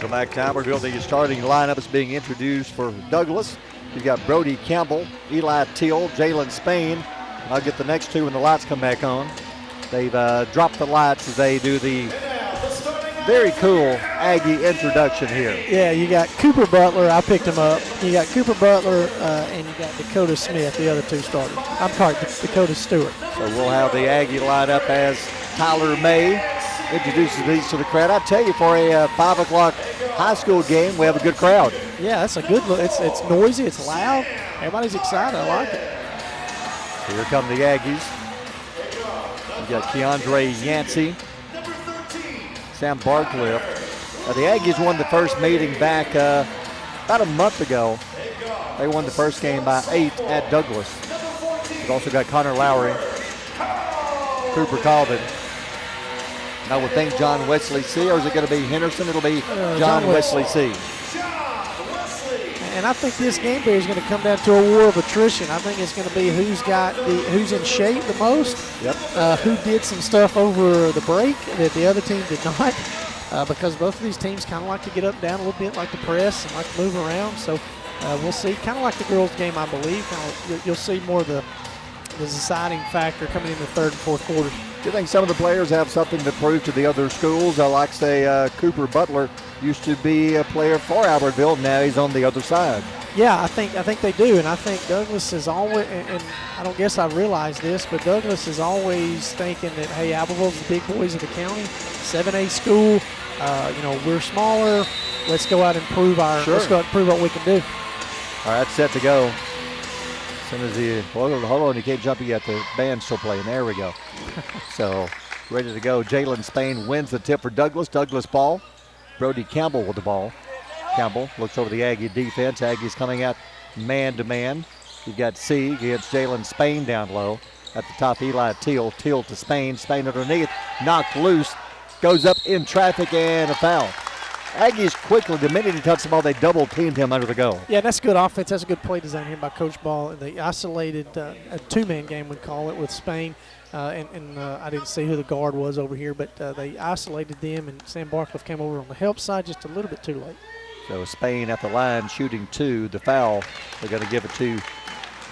Welcome back to Albertville. The starting lineup is being introduced for Douglas. You've got Brody Campbell, Eli Teal, Jalen Spain. I'll get the next two when the lights come back on. They've dropped the lights as they do the very cool Aggie introduction here. Yeah, you got Cooper Butler. I picked him up. You got Cooper Butler, and you got Dakota Smith, the other two starters. I'm sorry, Dakota Stewart. So we'll have the Aggie lineup as Tyler May introduces these to the crowd. I tell you, for a 5 o'clock high school game, we have a good crowd. Yeah, that's a good look. It's noisy. It's loud. Everybody's excited. I like it. So here come the Aggies. You got Keandre Yancey, Sam Barcliffe. The Aggies won the first meeting back about a month ago. They won the first game by 8 at Douglas. We've also got Connor Lowry, Cooper Colvin. I would think John Wesley C, or is it going to be Henderson? It'll be John Wesley C. And I think this game here is going to come down to a war of attrition. I think it's going to be who's in shape the most. Yep. Who did some stuff over the break that the other team did not. Because both of these teams kind of like to get up and down a little bit, like to press and like to move around. So we'll see. Kind of like the girls' game, I believe. You'll see more of the deciding factor coming in the third and fourth quarters. Do you think some of the players have something to prove to the other schools? Like, say, Cooper Butler used to be a player for Albertville. Now he's on the other side. Yeah, I think they do, and I think Douglas is always, and I don't guess I realized this, but Douglas is always thinking that, hey, Albertville's the big boys of the county, 7A school. We're smaller. Let's go out and prove let's go out and prove what we can do. All right, set to go. As soon as hold on, you can't jump yet. The band's still playing. There we go. So, ready to go. Jalen Spain wins the tip for Douglas. Douglas ball. Brody Campbell with the ball. Campbell looks over the Aggie defense. Aggie's coming out man-to-man. You've got C against Jalen Spain down low. At the top, Eli Teal. Teal to Spain. Spain underneath. Knocked loose. Goes up in traffic and a foul. Aggies quickly, the minute he touched the ball, they double-teamed him under the goal. Yeah, that's good offense. That's a good play design here by Coach Ball. They isolated a two-man game, we'd call it, with Spain. I didn't see who the guard was over here, but they isolated them, and Sam Barcliffe came over on the help side just a little bit too late. So Spain at the line shooting 2. The foul, they're going to give it to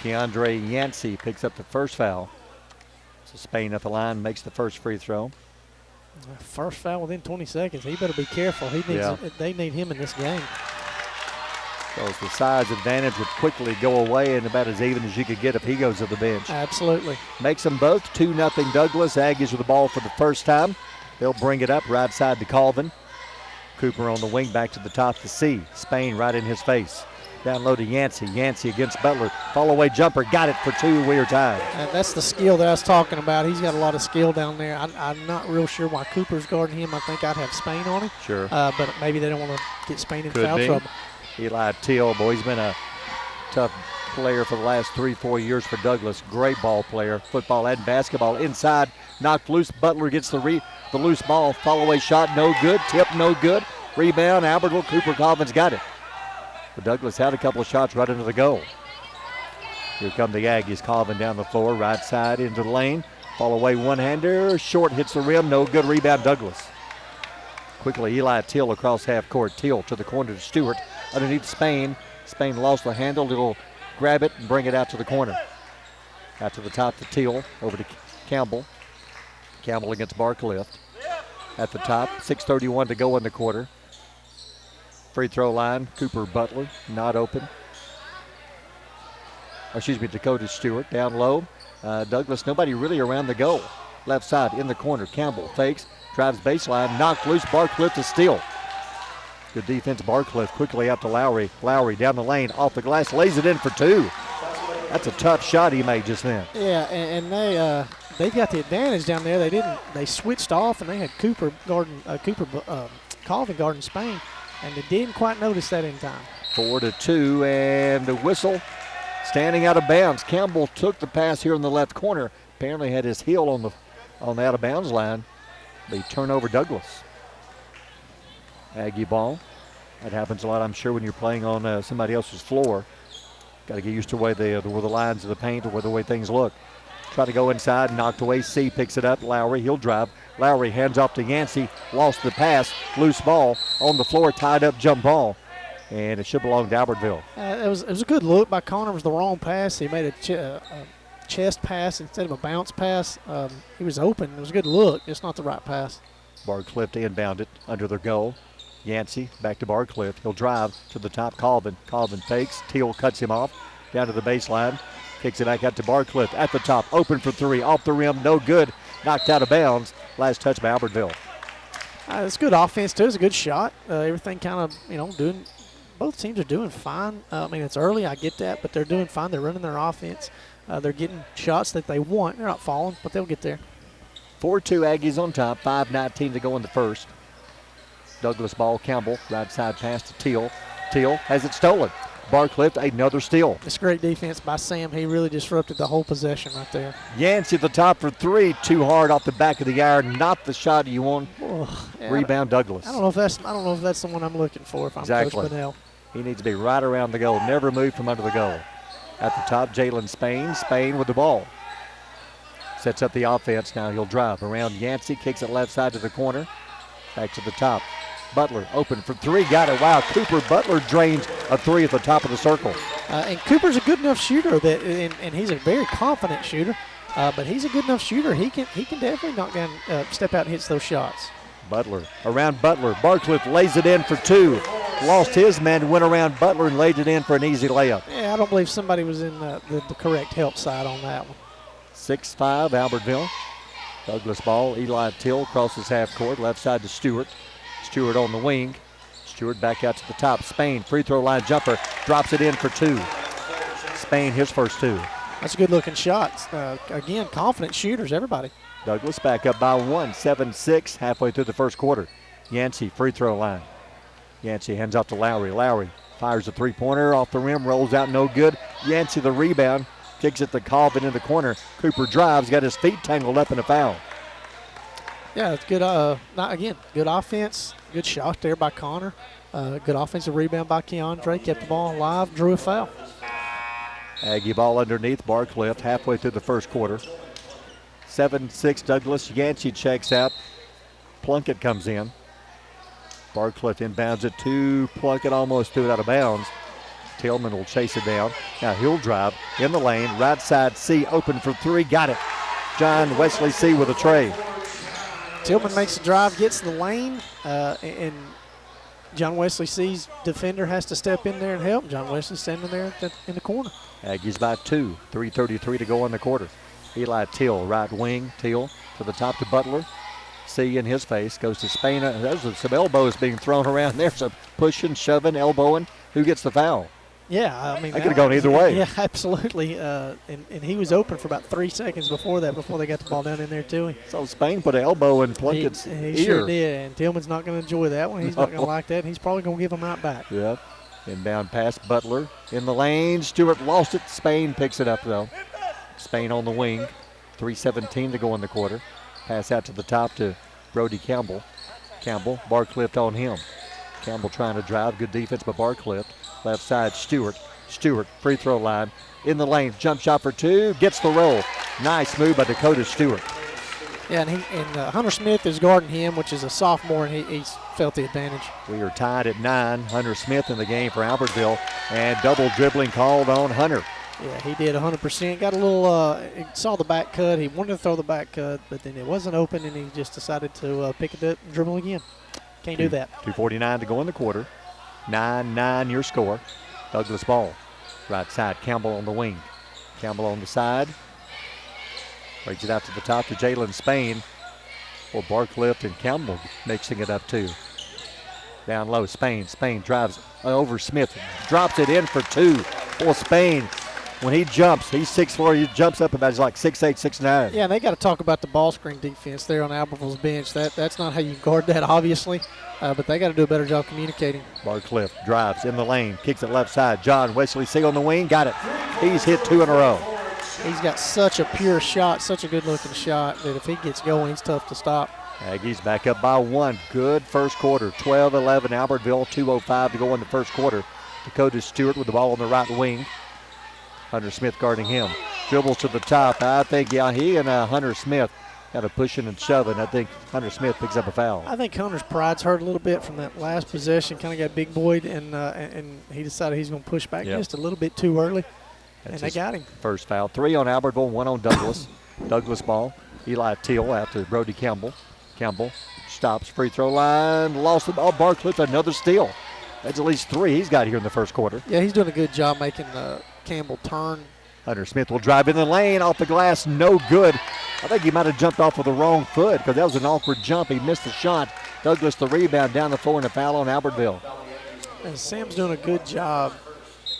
Keandre Yancey. Picks up the first foul. So Spain at the line makes the first free throw. First foul within 20 seconds. He better be careful. They need him in this game. So the size advantage would quickly go away, and about as even as you could get if he goes to the bench. Absolutely. Makes them both 2-0 Douglas. Aggies with the ball for the first time. They'll bring it up right side to Colvin. Cooper on the wing, back to the top to C. Spain right in his face. Down low to Yancey. Yancey against Butler. Fall away jumper. Got it for 2. We are tied. That's the skill that I was talking about. He's got a lot of skill down there. I'm not real sure why Cooper's guarding him. I think I'd have Spain on him. Sure. But maybe they don't want to get Spain in foul trouble. Eli Teal, boy, he's been a tough player for the last 3-4 years for Douglas. Great ball player. Football and basketball inside. Knocked loose. Butler gets the loose ball. Fall away shot. No good. Tip no good. Rebound. Albertville. Cooper Colvin's got it. But Douglas had a couple of shots right into the goal. Here come the Aggies. Colvin down the floor. Right side into the lane. Fall away one-hander. Short hits the rim. No good. Rebound Douglas. Quickly Eli Teal across half court. Teal to the corner to Stewart. Underneath Spain. Spain lost the handle. It'll grab it and bring it out to the corner. Out to the top to Teal. Over to Campbell. Campbell against Barcliffe. At the top. 6:31 to go in the quarter. Free throw line. Cooper Butler not open. Dakota Stewart down low. Douglas, nobody really around the goal. Left side in the corner. Campbell fakes. Drives baseline. Knocked loose. Barcliffe to steal. Good defense. Barcliffe quickly out to Lowry. Lowry down the lane, off the glass, lays it in for 2. That's a tough shot he made just then. Yeah, and they got the advantage down there. They switched off, and they had Colvin guarding Spain, and they didn't quite notice that in time. 4-2, and the whistle standing out of bounds. Campbell took the pass here in the left corner. Apparently had his heel on the out of bounds line. They turn over Douglas. Aggie ball. That happens a lot, I'm sure, when you're playing on somebody else's floor. Got to get used to where the lines of the paint or the way things look. Try to go inside, knocked away. C picks it up. Lowry, he'll drive. Lowry hands off to Yancey. Lost the pass. Loose ball on the floor. Tied up jump ball. And it should belong to Albertville. It was a good look by Connor. It was the wrong pass. He made a chest pass instead of a bounce pass. He was open. It was a good look. Just not the right pass. Barcliff to inbound it under their goal. Yancey back to Barcliff. He'll drive to the top. Colvin fakes. Teal cuts him off down to the baseline. Kicks it back out to Barcliff at the top. Open for three. Off the rim. No good. Knocked out of bounds. Last touch by Albertville. It's good offense, too. It's a good shot. Everything kind of, doing – both teams are doing fine. It's early. I get that, but they're doing fine. They're running their offense. They're getting shots that they want. They're not falling, but they'll get there. 4-2 Aggies on top. 5:19 to go in the first. Douglas ball. Campbell. Right side pass to Teal. Teal has it stolen. Barcliff, another steal. It's great defense by Sam. He really disrupted the whole possession right there. Yancey at the top for three. Too hard off the back of the iron. Not the shot you want. Rebound Douglas. I don't know if that's the one I'm looking for if I'm Coach Bunnell. He needs to be right around the goal. Never move from under the goal. At the top, Jalen Spain. Spain with the ball. Sets up the offense. Now he'll drive around Yancey. Kicks it left side to the corner. Back to the top. Butler open for three. Got it. Wow, Cooper Butler drains a three at the top of the circle. And Cooper's a good enough shooter, and he's a very confident shooter. But he's a good enough shooter. He can definitely knock down, step out and hits those shots. Butler around Butler. Barcliff lays it in for two. Lost his man, went around Butler and laid it in for an easy layup. Yeah, I don't believe somebody was in the correct help side on that one. 6-5 Albertville. Douglas ball. Eli Till crosses half court. Left side to Stewart. Stewart on the wing. Stewart back out to the top. Spain, free throw line jumper. Drops it in for two. Spain, his first two. That's a good looking shot. Again, confident shooters, everybody. Douglas back up by one. 7-6 halfway through the first quarter. Yancey, free throw line. Yancey hands off to Lowry. Lowry fires a three-pointer off the rim, rolls out, no good. Yancey the rebound, kicks it to Colvin in the corner. Cooper drives, got his feet tangled up in a foul. Yeah, it's good. Good offense, good shot there by Connor. Good offensive rebound by Keandre, kept the ball alive, drew a foul. Aggie ball underneath Barcliff halfway through the first quarter. 7-6 Douglas. Yancey checks out. Plunkett comes in. Barcliff inbounds it to Plunkett, almost threw it out of bounds. Tillman will chase it down. Now he'll drive in the lane. Right side C open for three. Got it. John Wesley C with a tray. Tillman makes the drive, gets the lane, and John Wesley C's defender has to step in there and help. John Wesley standing there in the corner. Aggies by two. 3:33 to go in the quarter. Eli Till, right wing. Till to the top to Butler. C in his face, goes to Spain. There's some elbows being thrown around there, some pushing, shoving, elbowing. Who gets the foul? Yeah, I mean. That could have gone either way. Yeah, absolutely. And he was open for about 3 seconds before they got the ball down in there to him. So Spain put an elbow in Plunkett's ear. He sure did, and Tillman's not going to enjoy that one. He's not going to like that, and he's probably going to give him right back. Yep. Inbound pass, Butler in the lane. Stewart lost it. Spain picks it up, though. Spain on the wing. 3:17 to go in the quarter. Pass out to the top to Brody Campbell. Campbell, Barcliff on him. Campbell trying to drive. Good defense by Barcliff. Left side, Stewart. Stewart, free throw line. In the lane, jump shot for two. Gets the roll. Nice move by Dakota Stewart. Yeah, and Hunter Smith is guarding him, which is a sophomore, and he's felt the advantage. We are tied at 9. Hunter Smith in the game for Albertville. And double dribbling called on Hunter. Yeah, he did 100%. Got a little, saw the back cut. He wanted to throw the back cut, but then it wasn't open, and he just decided to pick it up and dribble again. Can't do that. 2:49 to go in the quarter. 9-9 your score. Douglas ball. Right side, Campbell on the wing. Campbell on the side. Brings it out to the top to Jalen Spain. Well, Barcliff and Campbell mixing it up too. Down low, Spain. Spain drives over Smith. Drops it in for two. Well, Spain, when he jumps, he's 6'4". He jumps up about, he's like 6'8", 6'9". Yeah, and they got to talk about the ball screen defense there on Albertville's bench. That's not how you guard that, obviously, but they got to do a better job communicating. Barcliff drives in the lane, kicks it left side. John Wesley C on the wing, got it. He's hit 2 in a row. He's got such a pure shot, such a good-looking shot that if he gets going, he's tough to stop. Aggies back up by 1. Good first quarter. 12-11 Albertville, 2:05 to go in the first quarter. Dakota Stewart with the ball on the right wing. Hunter Smith guarding him. Dribbles to the top. I think, he and Hunter Smith kind of pushing and shoving. I think Hunter Smith picks up a foul. I think Hunter's pride's hurt a little bit from that last possession. Kind of got big boyed, and he decided he's going to push back just a little bit too early. That's and they got him. First foul. 3 on Albertville, 1 on Douglas. Douglas ball. Eli Teal out to Brody Campbell. Campbell stops, free throw line, lost the ball. Barcliffe, another steal. That's at least 3 he's got here in the first quarter. Yeah, he's doing a good job making Campbell turn. Hunter Smith will drive in the lane, off the glass, no good. I think he might have jumped off with the wrong foot because that was an awkward jump. He missed the shot. Douglas the rebound down the floor and a foul on Albertville. And Sam's doing a good job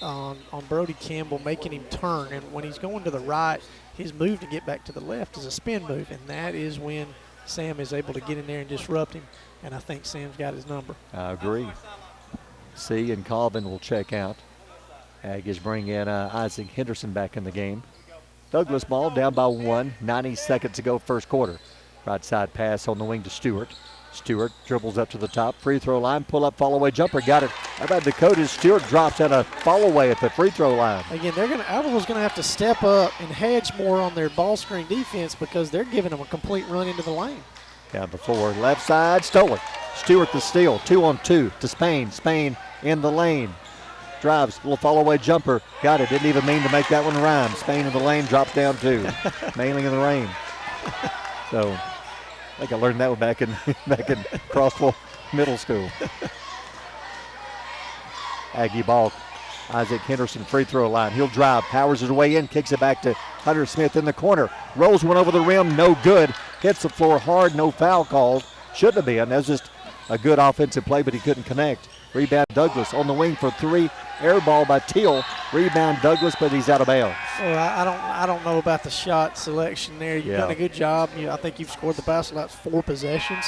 on Brody Campbell, making him turn. And when he's going to the right, his move to get back to the left is a spin move, and that is when Sam is able to get in there and disrupt him. And I think Sam's got his number. I agree. C and Colvin will check out. Aggies bring in Isaac Henderson back in the game. Douglas ball down by 1, 90 seconds to go first quarter. Right side pass on the wing to Stewart. Stewart dribbles up to the top, free throw line, pull up, fall away jumper, got it. How about Dakota? Stewart drops out a fall away at the free throw line. Again, Albertville's going to have to step up and hedge more on their ball screen defense because they're giving them a complete run into the lane. Down the floor, left side, stolen. Stewart the steal, 2 on 2 to Spain. Spain in the lane. Drives, little fall away jumper, got it. Didn't even mean to make that one rhyme. Spain in the lane, drops down 2. Mailing in the rain. So I think I learned that one back in Crossville Middle School. Aggie ball. Isaac Henderson free throw line. He'll drive, powers his way in, kicks it back to Hunter Smith in the corner. Rolls one over the rim, no good. Hits the floor hard, no foul called. Shouldn't have been. That was just a good offensive play, but he couldn't connect. Rebound Douglas on the wing for 3. Air ball by Teal. Rebound Douglas, but he's out of bounds. Well, I don't know about the shot selection there. You've done a good job. I think you've scored the last 4 possessions.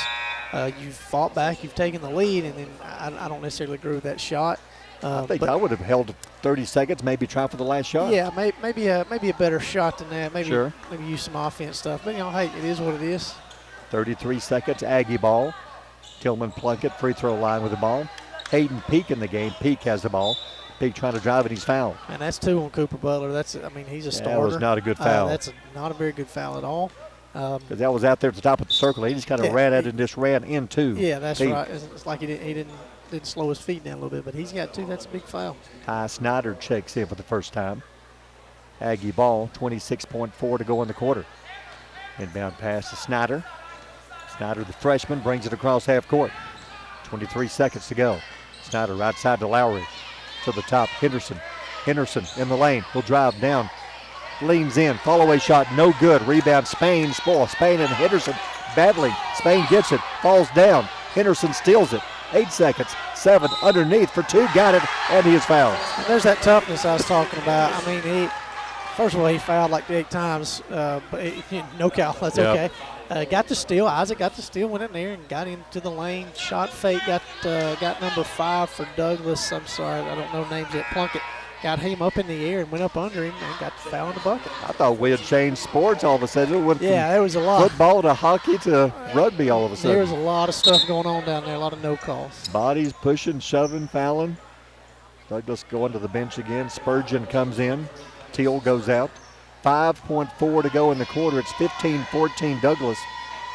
You've fought back. You've taken the lead, and then I don't necessarily agree with that shot. I think I would have held 30 seconds, maybe try for the last shot. Yeah, maybe a better shot than that. Maybe use some offense stuff. But, hey, it is what it is. 33 seconds, Aggie ball. Tillman Plunkett, free throw line with the ball. Hayden Peak in the game. Peak has the ball. Peak trying to drive, and he's fouled. And that's 2 on Cooper Butler. He's a starter. That was not a good foul. That's not a very good foul at all. Because that was out there at the top of the circle. He just kind of ran at it and just ran into. Yeah, that's Peak. Right. It's like he didn't slow his feet down a little bit, but he's got 2. That's a big foul. Ty Snyder checks in for the first time. Aggie ball, 26.4 to go in the quarter. Inbound pass to Snyder. Snyder, the freshman, brings it across half court. 23 seconds to go. Snyder right side to Lowry. To the top, Henderson. Henderson in the lane. He'll drive down. Leans in. Fall away shot, no good. Rebound, Spain. Spain and Henderson battling. Spain gets it. Falls down. Henderson steals it. 8 seconds. 7 underneath for 2. Got it, and he is fouled. And there's that toughness I was talking about. First of all, he fouled like 8 times, but no foul. That's okay. Got the steal. Isaac got the steal, went in there and got into the lane. Shot fake. Got number 5 for Douglas. I'm sorry, I don't know names yet. Plunkett got him up in the air and went up under him and got the foul in the bucket. I thought we had changed sports all of a sudden. It went there was a lot. Football to hockey to rugby all of a sudden. There was a lot of stuff going on down there. A lot of no calls. Bodies pushing, shoving, fouling. Douglas going to the bench again. Spurgeon comes in. Teal goes out. 5.4 to go in the quarter. It's 15-14 Douglas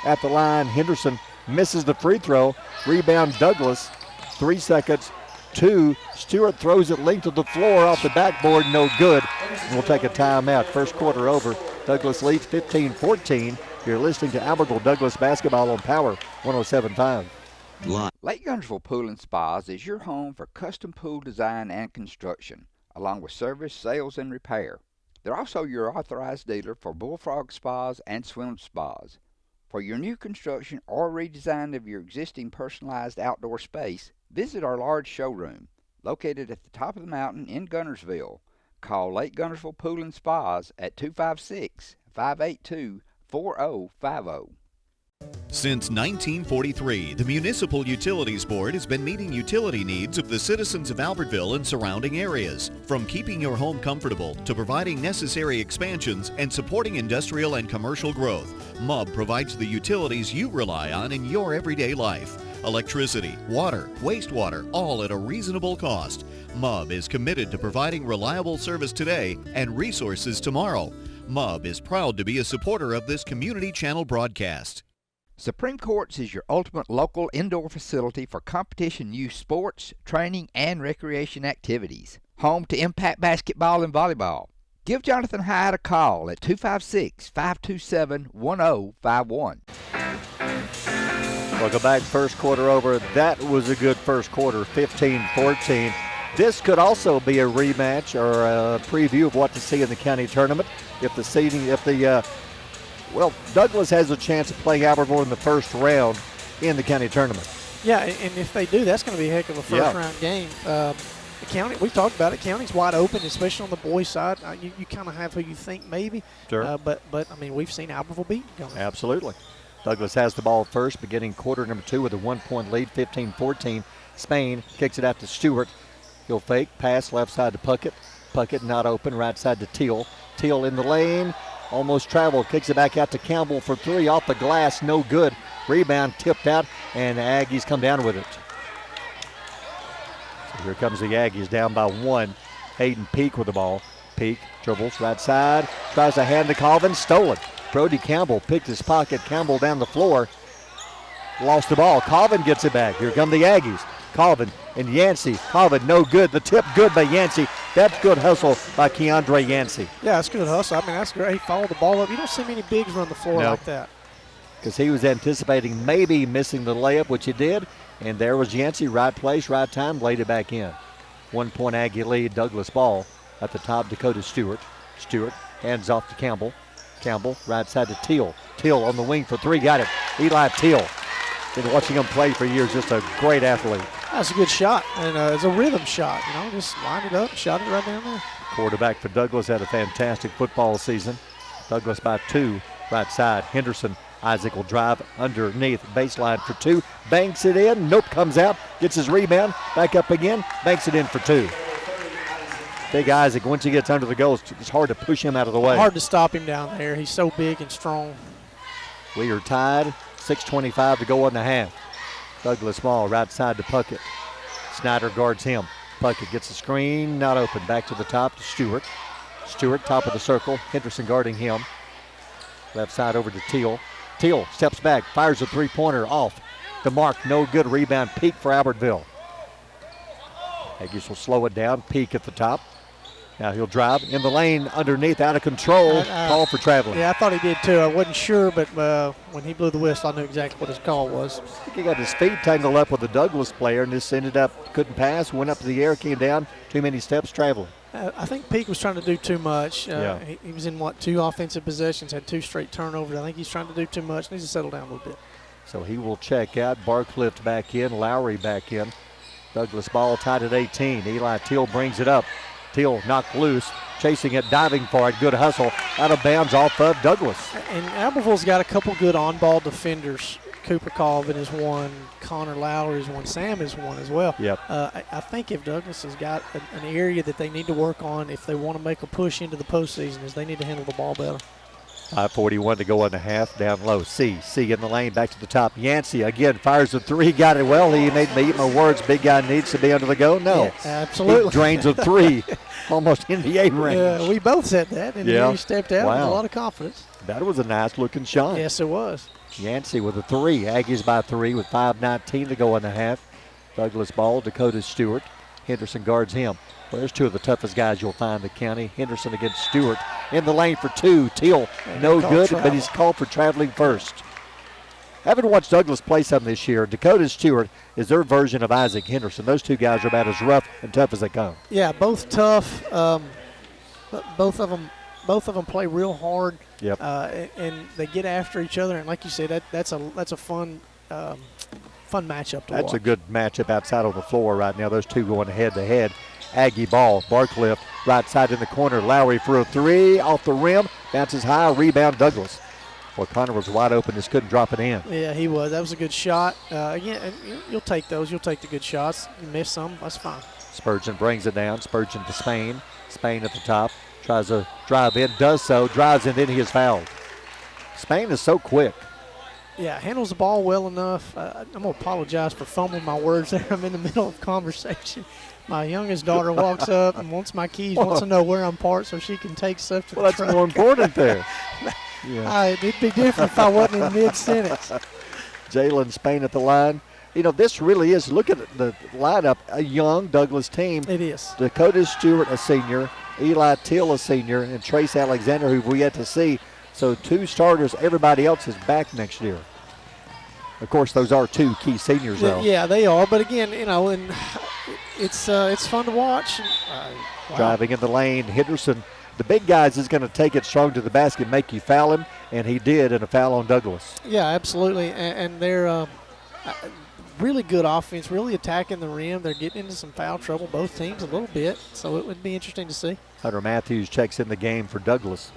at the line. Henderson misses the free throw. Rebound Douglas. 3 seconds. 2. Stewart throws it length of the floor off the backboard. No good. We'll take a timeout. First quarter over. Douglas leads 15-14. You're listening to Albertville Douglas basketball on Power 107.5. Lake Guntersville Pool and Spas is your home for custom pool design and construction, along with service, sales, and repair. They're also your authorized dealer for bullfrog spas and swim spas. For your new construction or redesign of your existing personalized outdoor space, visit our large showroom, located at the top of the mountain in Guntersville. Call Lake Guntersville Pool and Spas at 256-582-4050. Since 1943, the Municipal Utilities Board has been meeting utility needs of the citizens of Albertville and surrounding areas. From keeping your home comfortable to providing necessary expansions and supporting industrial and commercial growth, MUB provides the utilities you rely on in your everyday life. Electricity, water, wastewater, all at a reasonable cost. MUB is committed to providing reliable service today and resources tomorrow. MUB is proud to be a supporter of this community channel broadcast. Supreme Courts is your ultimate local indoor facility for competition youth sports, training, and recreation activities. Home to Impact Basketball and Volleyball. Give Jonathan Hyde a call at 256-527-1051. Welcome back. First quarter over. That was a good first quarter, 15-14. This could also be a rematch or a preview of what to see in the county tournament. Douglas has a chance of playing Albertville in the first round in the county tournament. Yeah, and if they do, that's going to be a heck of a first-round game. The county, we've talked about it. County's wide open, especially on the boys' side. You kind of have who you think maybe. Sure. But I mean, we've seen Albertville beat them. Absolutely. Douglas has the ball first, beginning quarter number 2 with a 1-point lead, 15-14. Spain kicks it out to Stewart. He'll fake, pass left side to Puckett. Puckett not open, right side to Teal. Teal in the lane. Almost traveled, kicks it back out to Campbell for 3 off the glass, no good. Rebound tipped out, and the Aggies come down with it. So here comes the Aggies down by 1. Hayden Peak with the ball. Peak dribbles right side, tries to hand to Colvin, stolen. Brody Campbell picked his pocket, Campbell down the floor, lost the ball. Colvin gets it back. Here come the Aggies. Colvin and Yancey. Colvin, no good. The tip good by Yancey. That's good hustle by Keandre Yancey. Yeah, that's good hustle. I mean, that's great. He followed the ball up. You don't see many bigs run the floor like that. Because he was anticipating maybe missing the layup, which he did. And there was Yancey, right place, right time, laid it back in. 1-point Aggie lead, Douglas ball. At the top, Dakota Stewart. Stewart hands off to Campbell. Campbell, right side to Teal. Teal on the wing for 3, got it. Eli Teal. Been watching him play for years, just a great athlete. That's a good shot, and it's a rhythm shot. Just lined it up, shot it right down there. Quarterback for Douglas had a fantastic football season. Douglas by 2, right side. Henderson, Isaac will drive underneath baseline for 2. Banks it in, nope, comes out, gets his rebound, back up again, banks it in for 2. Big Isaac, once he gets under the goal, it's hard to push him out of the way. Hard to stop him down there. He's so big and strong. We are tied, 6:25 to go in the half. Douglas Small, right side to Puckett. Snyder guards him. Puckett gets the screen, not open. Back to the top to Stewart. Stewart, top of the circle. Henderson guarding him. Left side over to Teal. Teal steps back, fires a 3-pointer off the mark. No good. Rebound, Peak for Albertville. Aggies will slow it down. Peak at the top. Now he'll drive in the lane underneath, out of control. Call for traveling. Yeah, I thought he did too. I wasn't sure, but when he blew the whistle, I knew exactly what his call was. I think he got his feet tangled up with the Douglas player and just ended up, couldn't pass, went up to the air, came down, too many steps traveling. I think Peak was trying to do too much. Yeah. He was in, 2 offensive possessions, had 2 straight turnovers. I think he's trying to do too much. Needs to settle down a little bit. So he will check out. Barclift back in, Lowry back in. Douglas ball tied at 18. Eli Teal brings it up. Teal knocked loose, chasing it, diving for it. Good hustle, out of bounds off of Douglas. And Albertville's got a couple good on-ball defenders. Cooper Colvin is one, Connor Lowry is one, Sam is one as well. Yep. I think if Douglas has got an area that they need to work on if they want to make a push into the postseason is they need to handle the ball better. 5:41 to go in the half. Down low. C in the lane. Back to the top. Yancey again fires a 3. Got it well. He made me eat my words. Big guy needs to be under the go. No. Yeah, absolutely. He drains a 3. Almost NBA range. Yeah, we both said that. And he stepped out with a lot of confidence. That was a nice looking shot. Yes, it was. Yancey with a 3. Aggies by 3 with 5:19 to go in the half. Douglas ball. Dakota Stewart. Henderson guards him. Well, there's 2 of the toughest guys you'll find in the county. Henderson against Stewart. In the lane for 2. Teal, no good, but he's called for traveling first. Having watched Douglas play some this year, Dakota Stewart is their version of Isaac Henderson. Those 2 guys are about as rough and tough as they come. Yeah, both tough. Both of them play real hard. Yep. And they get after each other. And like you said, that's a fun matchup to watch. That's a good matchup outside on the floor right now. Those 2 going head to head. Aggie ball, Barclift, right side in the corner. Lowry for a 3, off the rim, bounces high, rebound Douglas. Well, Connor was wide open, just couldn't drop it in. Yeah, he was. That was a good shot. Again, you'll take those. You'll take the good shots. You miss some, that's fine. Spurgeon brings it down. Spurgeon to Spain. Spain at the top, tries to drive in, does so, drives in, then he is fouled. Spain is so quick. Yeah, handles the ball well enough. I'm going to apologize for fumbling my words there. I'm in the middle of conversation. My youngest daughter walks up and wants my keys, wants to know where I'm parked so she can take stuff to the truck. Well, that's more important there. Yeah. It'd be different if I wasn't in mid-sentence. Jalen Spain at the line. You know, this really is, look at the lineup, a young Douglas team. It is. Dakota Stewart, a senior, Eli Till, a senior, and Trace Alexander, who we yet to see. So 2 starters, everybody else is back next year. Of course, those are 2 key seniors, though. Yeah, they are. But again, you know, and it's fun to watch. Wow. Driving in the lane, Henderson, the big guys, is going to take it strong to the basket, make you foul him, and he did in a foul on Douglas. Yeah, absolutely. And they're really good offense, really attacking the rim. They're getting into some foul trouble, both teams, a little bit. So it would be interesting to see. Hunter Matthews checks in the game for Douglas.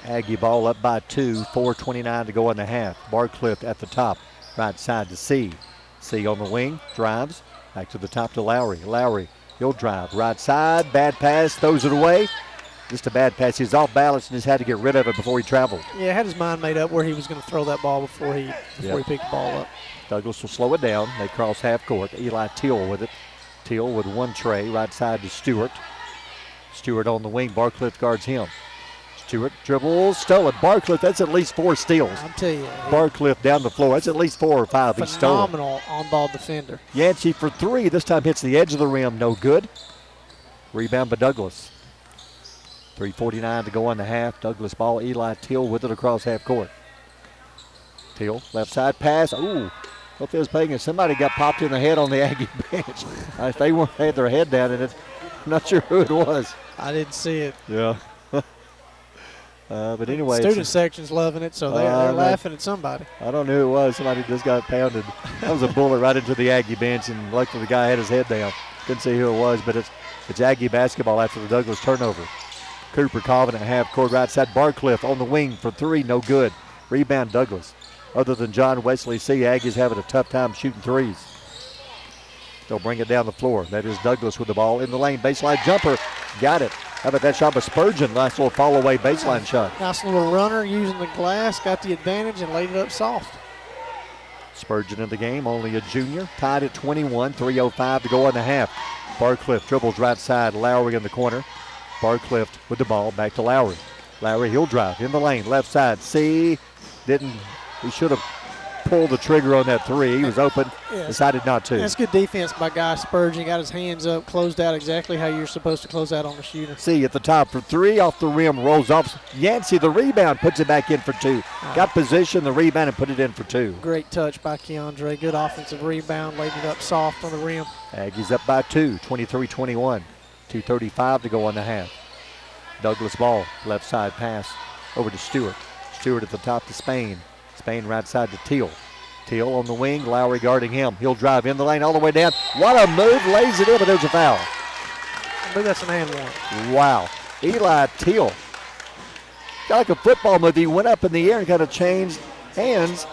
Aggie ball up by 2, 4:29 to go in the half. Barcliff at the top, right side to C. C on the wing, drives, back to the top to Lowry. Lowry, he'll drive, right side, bad pass, throws it away. Just a bad pass. He's off balance and just had to get rid of it before he traveled. Yeah, had his mind made up where he was going to throw that ball before he picked the ball up. Douglas will slow it down. They cross half court. Eli Teal with it. Teal with one tray, right side to Stewart. Stewart on the wing. Barcliff guards him. Stewart dribbles, stolen. Barcliff, that's at least 4 steals. I'm telling you. Barcliff down the floor. That's at least 4 or 5 he's stolen. Phenomenal on-ball defender. Yancey for 3. This time hits the edge of the rim. No good. Rebound by Douglas. 3:49 to go in the half. Douglas ball. Eli Teal with it across half court. Teal, left side pass. Ooh. If they was paying it, somebody got popped in the head on the Aggie bench. If they had their head down in it, I'm not sure who it was. I didn't see it. Yeah. But anyway. Student section's loving it, so they're laughing at somebody. I don't know who it was. Somebody just got pounded. That was a bullet right into the Aggie bench, and luckily the guy had his head down. Couldn't see who it was, but it's Aggie basketball after the Douglas turnover. Cooper Colvin at half court, right side. Barcliff on the wing for 3, no good. Rebound Douglas. Other than John Wesley C, Aggies having a tough time shooting threes. They'll bring it down the floor. That is Douglas with the ball in the lane. Baseline jumper. Got it. How about that shot by Spurgeon? Nice little fall away baseline shot. Nice little runner using the glass. Got the advantage and laid it up soft. Spurgeon in the game, only a junior. Tied at 21. 3:05 to go in the half. Barcliff dribbles right side. Lowry in the corner. Barcliff with the ball. Back to Lowry. Lowry, he'll drive in the lane. Left side. C. He should have pulled the trigger on that 3. He was open, decided not to. That's good defense by Guy Spurgeon. Got his hands up, closed out exactly how you're supposed to close out on the shooter. C at the top for 3, off the rim, rolls off. Yancey, the rebound, puts it back in for 2. Got position, the rebound, and put it in for 2. Great touch by Keandre. Good offensive rebound, laid it up soft on the rim. Aggies up by 2, 23-21. 2:35 to go on the half. Douglas ball, left side pass over to Stewart. Stewart at the top to Spain. Spain right side to Teal. Teal on the wing, Lowry guarding him. He'll drive in the lane all the way down. What a move, lays it in, but there's a foul. I believe that's an and one. Wow. Eli Teal. Got like a football move. He went up in the air and kind of changed hands,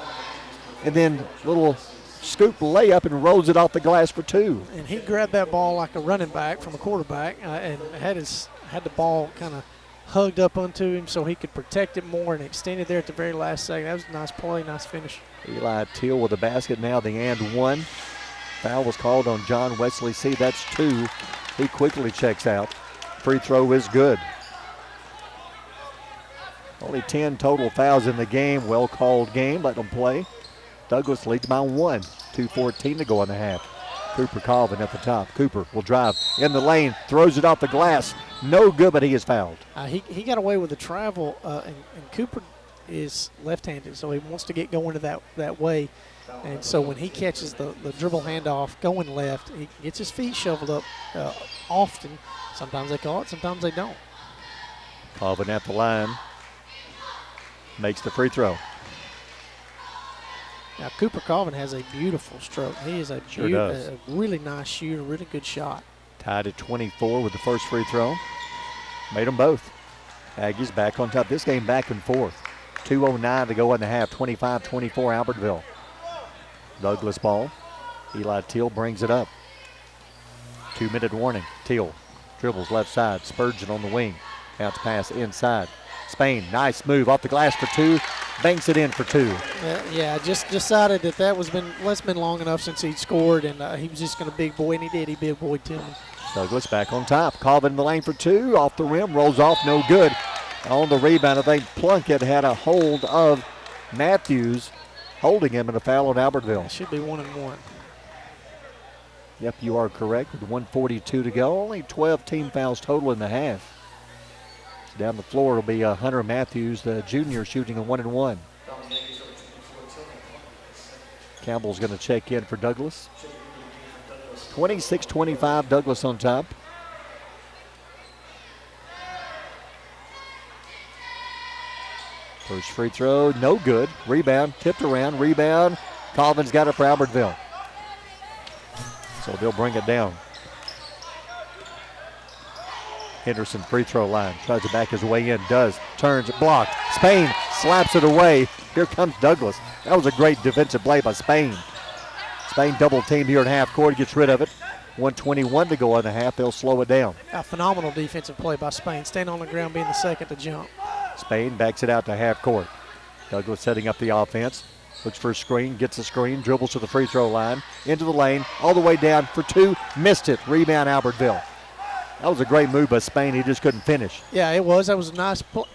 and then little scoop layup and rolls it off the glass for 2. And he grabbed that ball like a running back from a quarterback and had the ball kind of hugged up onto him so he could protect it more and extend it there at the very last second. That was a nice play, nice finish. Eli Teal with the basket now, the and 1. Foul was called on John Wesley C. That's 2. He quickly checks out. Free throw is good. Only 10 total fouls in the game. Well called game. Let them play. Douglas leads by 1. 2:14 to go in the half. Cooper Colvin at the top. Cooper will drive in the lane, throws it off the glass. No good, but he is fouled. He got away with the travel, and Cooper is left-handed, so he wants to get going to that way. And so when he catches the dribble handoff going left, he gets his feet shoveled up often. Sometimes they call it, sometimes they don't. Colvin at the line. Makes the free throw. Now, Cooper Colvin has a beautiful stroke. He is a really nice shooter, really good shot. Tied at 24 with the first free throw. Made them both. Aggies back on top. This game back and forth. 2:09 to go in the half. 25-24 Albertville. Douglas ball. Eli Teal brings it up. 2-minute warning. Teal dribbles left side. Spurgeon on the wing. Bounce pass inside. Spain, nice move off the glass for 2. banks it in for 2. Yeah, just decided it's been long enough since he'd scored, and he was just going to big boy, and he did. He big boyed to him. Douglas back on top. Colvin in the lane for 2. Off the rim, rolls off, no good. On the rebound, I think Plunkett had a hold of Matthews, holding him in a foul on Albertville. It should be 1-1. Yep, you are correct. With 1:42 to go, only 12 team fouls total in the half. So down the floor will be Hunter Matthews, the junior, shooting a 1-1. Campbell's going to check in for Douglas. 26-25, Douglas on top. First free throw, no good. Rebound, tipped around, rebound. Colvin's got it for Albertville. So they'll bring it down. Henderson free throw line. Tries to back his way in. Does. Turns. Blocked. Spain slaps it away. Here comes Douglas. That was a great defensive play by Spain. Spain double teamed here in half court. Gets rid of it. 1:21 to go in the half. They'll slow it down. A phenomenal defensive play by Spain. Staying on the ground, being the second to jump. Spain backs it out to half court. Douglas setting up the offense. Looks for a screen, gets a screen, dribbles to the free throw line, into the lane, all the way down for 2, missed it. Rebound Albertville. That was a great move by Spain. He just couldn't finish. Yeah, it was. That was a nice play.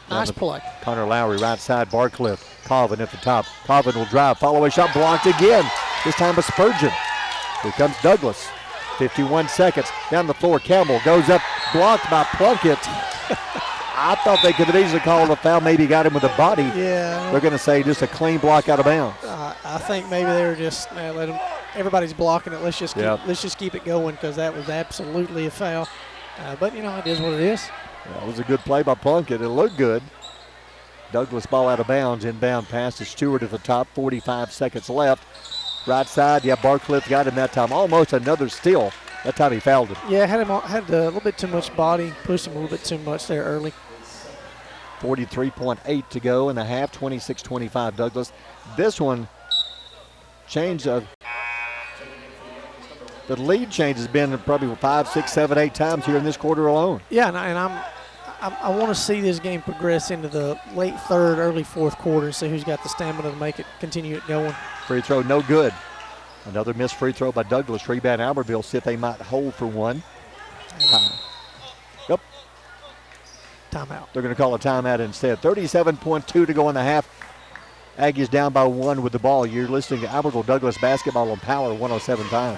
Nice play. Connor Lowry, right side, Barcliff. Colvin at the top. Colvin will drive. Follow-away shot blocked again. This time by Spurgeon. Here comes Douglas. 51 seconds. Down the floor, Campbell goes up, blocked by Plunkett. I thought they could have easily called a foul, maybe got him with a body. Yeah. They're going to say just a clean block out of bounds. I think maybe they were just let him. Everybody's blocking it. Let's just keep it going, because that was absolutely a foul. But it is what it is. That was a good play by Plunkett. It looked good. Douglas ball out of bounds. Inbound pass to Stewart at the top. 45 seconds left. Right side. Yeah, Barcliff got him that time. Almost another steal. That time he fouled him. Yeah, had a little bit too much body. Pushed him a little bit too much there early. 43.8 to go in the half. 26-25 Douglas. This one changed. The lead change has been probably 5, 6, 7, 8 times here in this quarter alone. Yeah, and I want to see this game progress into the late third, early fourth quarter and see who's got the stamina to make it continue it going. Free throw, no good. Another missed free throw by Douglas. Rebound Albertville. See if they might hold for one. Yep. Timeout. They're going to call a timeout instead. 37.2 to go in the half. Aggies down by 1 with the ball. You're listening to Albertville Douglas basketball on Power 107.5.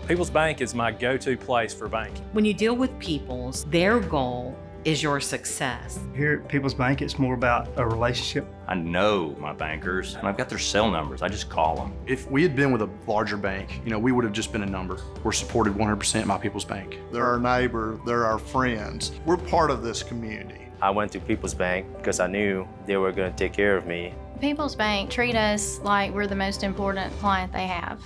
People's Bank is my go-to place for banking. When you deal with People's, their goal is your success. Here at People's Bank, it's more about a relationship. I know my bankers, and I've got their cell numbers. I just call them. If we had been with a larger bank, we would have just been a number. We're supported 100% by People's Bank. They're our neighbor, they're our friends. We're part of this community. I went to People's Bank because I knew they were going to take care of me. People's Bank treat us like we're the most important client they have.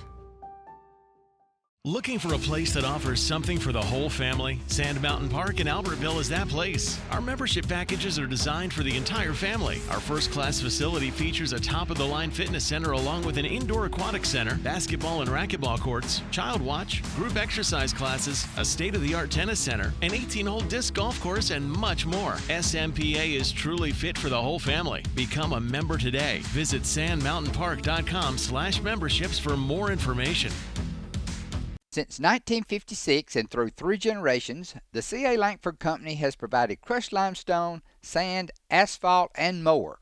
Looking for a place that offers something for the whole family? Sand Mountain Park in Albertville is that place. Our membership packages are designed for the entire family. Our first-class facility features a top-of-the-line fitness center along with an indoor aquatic center, basketball and racquetball courts, child watch, group exercise classes, a state-of-the-art tennis center, an 18-hole disc golf course, and much more. SMPA is truly fit for the whole family. Become a member today. Visit sandmountainpark.com/memberships for more information. Since 1956 and through 3 generations, the C.A. Langford Company has provided crushed limestone, sand, asphalt, and more.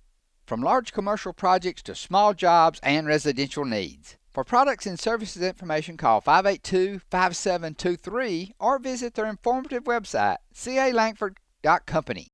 From large commercial projects to small jobs and residential needs. For products and services information, call 582-5723 or visit their informative website, calangford.company.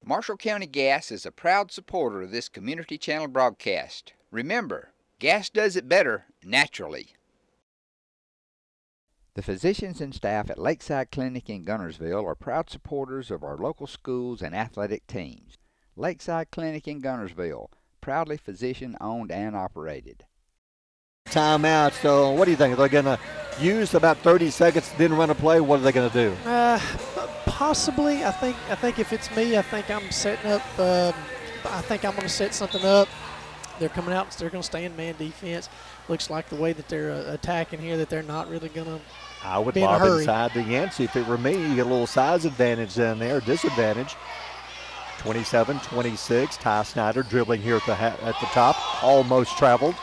Marshall County Gas is a proud supporter of this Community Channel broadcast. Remember, gas does it better naturally. The physicians and staff at Lakeside Clinic in Guntersville are proud supporters of our local schools and athletic teams. Lakeside Clinic in Guntersville, proudly physician-owned and operated. Timeout. So what do you think? Are they going to use about 30 seconds, then run a play? What are they going to do? Possibly. I think if it's me, I think I'm setting up. I think I'm going to set something up. They're coming out. They're going to stay in man defense. Looks like the way that they're attacking here, that they're not really going to. I would lob inside to Yancey. If it were me, you get a little size advantage down there, disadvantage. 27-26. Ty Snyder dribbling here at the top. Almost traveled.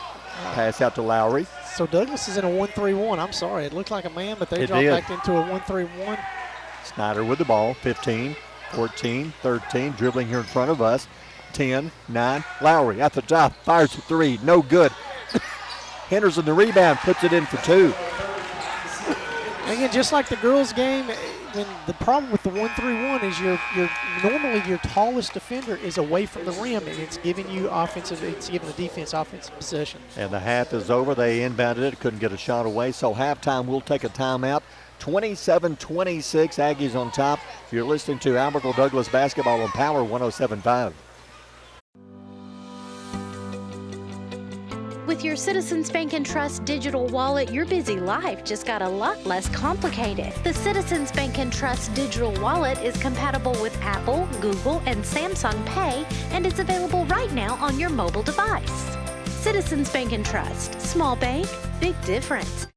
Pass out to Lowry. So Douglas is in a 1-3-1. I'm sorry. It looked like a man, but they dropped back into a 1-3-1. Snyder with the ball. 15, 14, 13. Dribbling here in front of us. 10, 9. Lowry at the top. Fires a three. No good. Henderson the rebound. Puts it in for two. Again, just like the girls' game, when the problem with the 1-3-1 is normally your tallest defender is away from the rim, and it's giving you it's giving the defense offensive possession. And the half is over. They inbounded it, couldn't get a shot away. So halftime, we'll take a timeout. 27-26, Aggies on top. You're listening to Albertville Douglas basketball on Power 107.5. With your Citizens Bank and Trust digital wallet, your busy life just got a lot less complicated. The Citizens Bank and Trust digital wallet is compatible with Apple, Google, and Samsung Pay, and it's available right now on your mobile device. Citizens Bank and Trust. Small bank, big difference.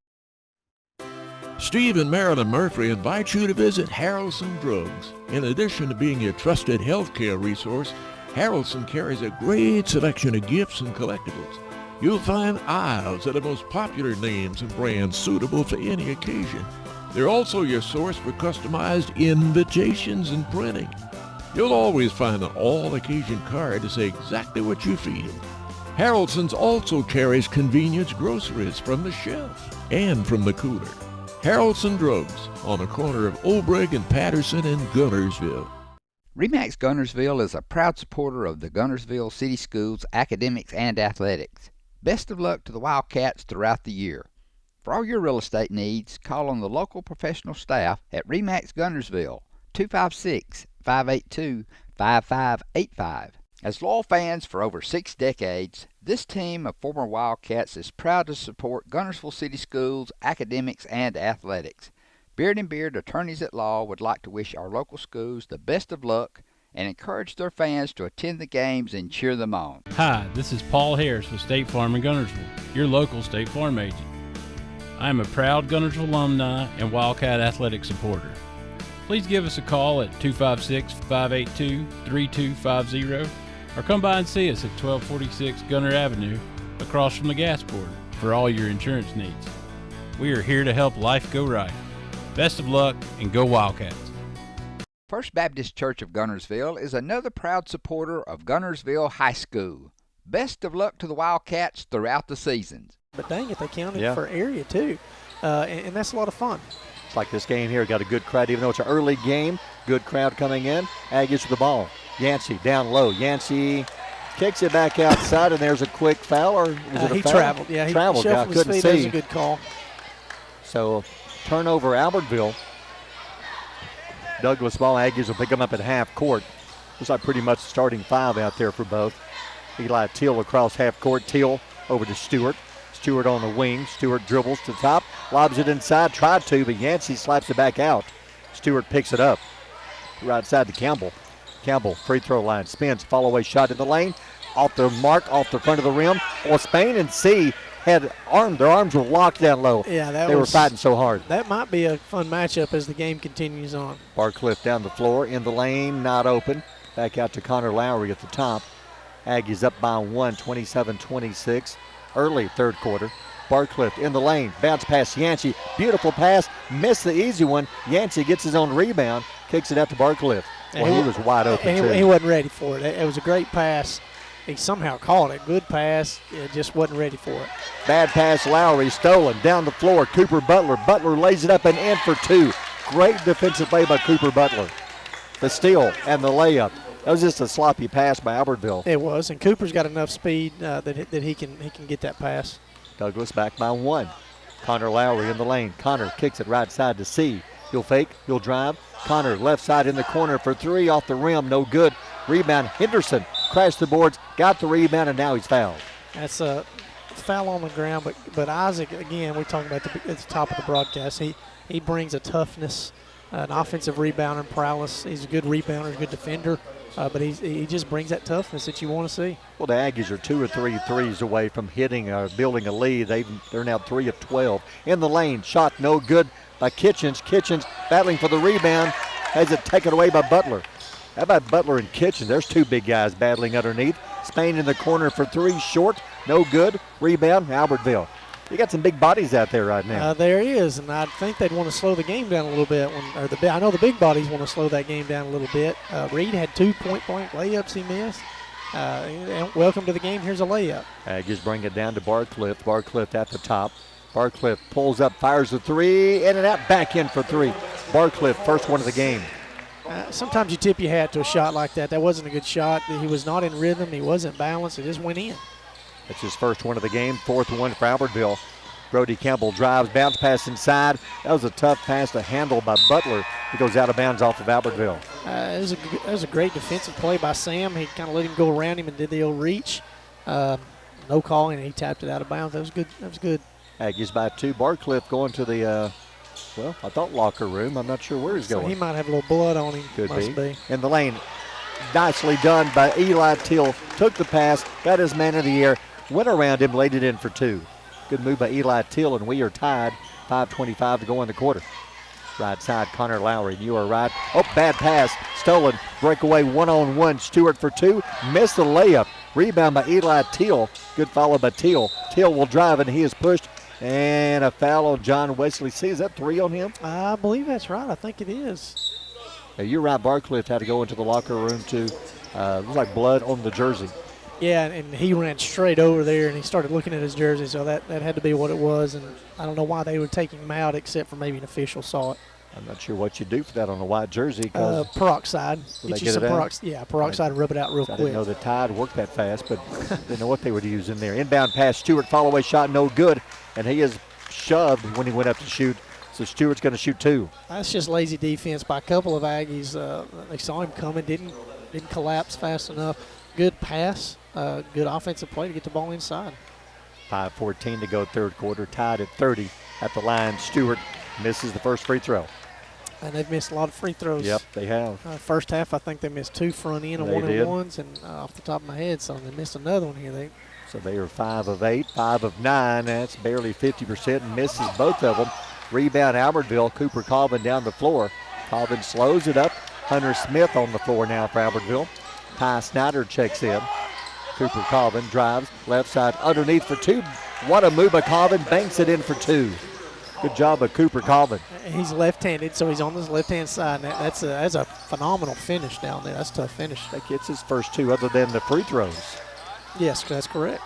Steve and Marilyn Murphy invite you to visit Harrelson Drugs. In addition to being your trusted healthcare resource, Harrelson carries a great selection of gifts and collectibles. You'll find aisles of the most popular names and brands suitable for any occasion. They're also your source for customized invitations and printing. You'll always find an all-occasion card to say exactly what you're feeling. Harrelson's also carries convenience groceries from the shelf and from the cooler. Harrelson Drugs on the corner of Obrecht and Patterson in Gunnersville. RE/MAX Gunnersville is a proud supporter of the Gunnersville City Schools academics and athletics. Best of luck to the Wildcats throughout the year. For all your real estate needs, call on the local professional staff at RE/MAX Gunnersville, 256-582-5585. As loyal fans for over 6 decades, this team of former Wildcats is proud to support Gunnersville City Schools academics and athletics. Beard & Beard Attorneys at Law would like to wish our local schools the best of luck and encourage their fans to attend the games and cheer them on. Hi, this is Paul Harris with State Farm in Gunnersville, your local State Farm agent. I am a proud Gunnersville alumni and Wildcat athletic supporter. Please give us a call at 256-582-3250 or come by and see us at 1246 Gunner Avenue across from the gas board for all your insurance needs. We are here to help life go right. Best of luck and go Wildcats. First Baptist Church of Gunnersville is another proud supporter of Gunnersville High School. Best of luck to the Wildcats throughout the seasons. But dang it, they counted for area too, and that's a lot of fun. It's like this game here, got a good crowd, even though it's an early game. Good crowd coming in. Aggies with the ball. Yancey down low. Yancey kicks it back outside, and there's a quick foul, or was it a he foul? Traveled. Yeah, he traveled. Shuffled his feet. That was a good call. So turnover, Albertville. Douglas ball. Aggies will pick them up at half court. Looks like pretty much starting five out there for both. Eli Teal across half court. Teal over to Stewart. Stewart on the wing. Stewart dribbles to the top. Lobs it inside. Tried to, but Yancey slaps it back out. Stewart picks it up. Right side to Campbell. Campbell, free throw line. Spins. Follow away shot in the lane. Off the mark. Off the front of the rim. Well, Spain and C had their arms were locked down low. Yeah, they were fighting so hard. That might be a fun matchup as the game continues on. Barcliff down the floor, in the lane, not open. Back out to Connor Lowry at the top. Aggies up by 1, 27-26. Early third quarter. Barcliff in the lane, bounce pass Yancey. Beautiful pass, missed the easy one. Yancey gets his own rebound, kicks it out to Barcliff. Well, he was wide open too. He wasn't ready for it. It was a great pass. He somehow caught it. Good pass. It just wasn't ready for it. Bad pass, Lowry, stolen. Down the floor, Cooper Butler. Butler lays it up and in for two. Great defensive play by Cooper Butler. The steal and the layup. That was just a sloppy pass by Albertville. It was, and Cooper's got enough speed that he can get that pass. Douglas back by 1. Connor Lowry in the lane. Connor kicks it right side to C. He'll fake, he'll drive. Connor left side in the corner for 3 off the rim, no good. Rebound, Henderson crashed the boards, got the rebound, and now he's fouled. That's a foul on the ground, but Isaac, again, we're talking about at the top of the broadcast, he brings a toughness, an offensive rebounder prowess. He's a good rebounder, a good defender, but he just brings that toughness that you want to see. Well, the Aggies are 2 or 3 threes away from hitting or building a lead. They're now 3 of 12. In the lane, shot no good by Kitchens. Kitchens battling for the rebound, has it taken away by Butler. How about Butler and Kitchens? There's 2 big guys battling underneath. Spain in the corner for 3, short, no good. Rebound, Albertville. You got some big bodies out there right now. There is, and I think they'd want to slow the game down a little bit. I know the big bodies want to slow that game down a little bit. Reed had 2 point-blank layups he missed. And welcome to the game. Here's a layup. Aggies bring it down to Barcliff. Barcliff at the top. Barcliff pulls up, fires the 3, in and out, back in for 3. Barcliff, first one of the game. Sometimes you tip your hat to a shot like that. That wasn't a good shot. He was not in rhythm. He wasn't balanced. It just went in. That's his first one of the game, 4th one for Albertville. Brody Campbell drives, bounce pass inside. That was a tough pass to handle by Butler. He goes out of bounds off of Albertville. It was a great defensive play by Sam. He kind of let him go around him and did the old reach. No calling, and he tapped it out of bounds. That was good. That was good. Aggies by 2. Barcliff going to the, I thought locker room. I'm not sure where he's going. He might have a little blood on him. Could Must be. In the lane. Nicely done by Eli Till. Took the pass, got his man in the air, went around him, laid it in for 2. Good move by Eli Till, and we are tied. 5:25 to go in the quarter. Right side, Connor Lowry. You are right. Oh, bad pass. Stolen. Breakaway one-on-one. Stewart for 2. Missed the layup. Rebound by Eli Till. Good follow by Till. Till will drive, and he is pushed. And a foul on John Wesley. See, is that 3 on him? I believe that's right. I think it is. Now, you're right. Barcliff had to go into the locker room, too. Looks like blood on the jersey. Yeah, and he ran straight over there, and he started looking at his jersey, so that had to be what it was. And I don't know why they would take him out except for maybe an official saw it. I'm not sure what you do for that on a white jersey. Peroxide. Get you some peroxide. Yeah, peroxide and rub it out real quick. I didn't know the Tide worked that fast, but didn't know what they would use in there. Inbound pass, Stewart, follow-away shot, no good. And he is shoved when he went up to shoot. So Stewart's going to shoot 2. That's just lazy defense by a couple of Aggies. They saw him coming, didn't collapse fast enough. Good pass, good offensive play to get the ball inside. 5:14 to go, third quarter. Tied at 30 at the line. Stewart misses the first free throw. And they've missed a lot of free throws. Yep, they have. First half, I think they missed 2 front end and 1-on-1s, and off the top of my head, so they missed another one here. So they are 5 of 8, 5 of 9. That's barely 50% and misses both of them. Rebound Albertville. Cooper Colvin down the floor. Colvin slows it up. Hunter Smith on the floor now for Albertville. Ty Snyder checks in. Cooper Colvin drives left side underneath for 2. What a move by Colvin. Banks it in for 2. Good job by Cooper Colvin. He's left-handed, so he's on this left-hand side. That's a phenomenal finish down there. That's a tough finish. That gets his first 2 other than the free throws. Yes, that's correct.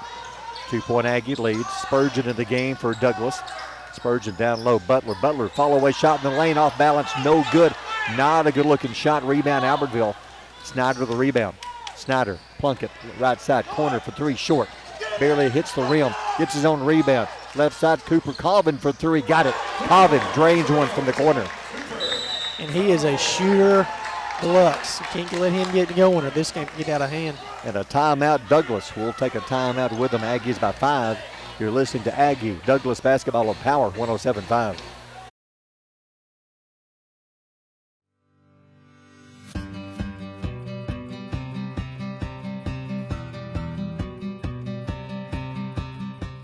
2-point Aggie lead. Spurgeon in the game for Douglas. Spurgeon down low. Butler follow-away shot in the lane, off balance, no good. Not a good-looking shot. Rebound Albertville. Snyder with the rebound. Snyder, Plunkett, right side corner for 3, short. Barely hits the rim. Gets his own rebound. Left side, Cooper Colvin for 3. Got it. Colvin drains one from the corner. And he is a shooter deluxe. You can't let him get going or this game can get out of hand. And a timeout, Douglas. We'll take a timeout with them. Aggies by 5. You're listening to Aggie Douglas Basketball on Power 107.5.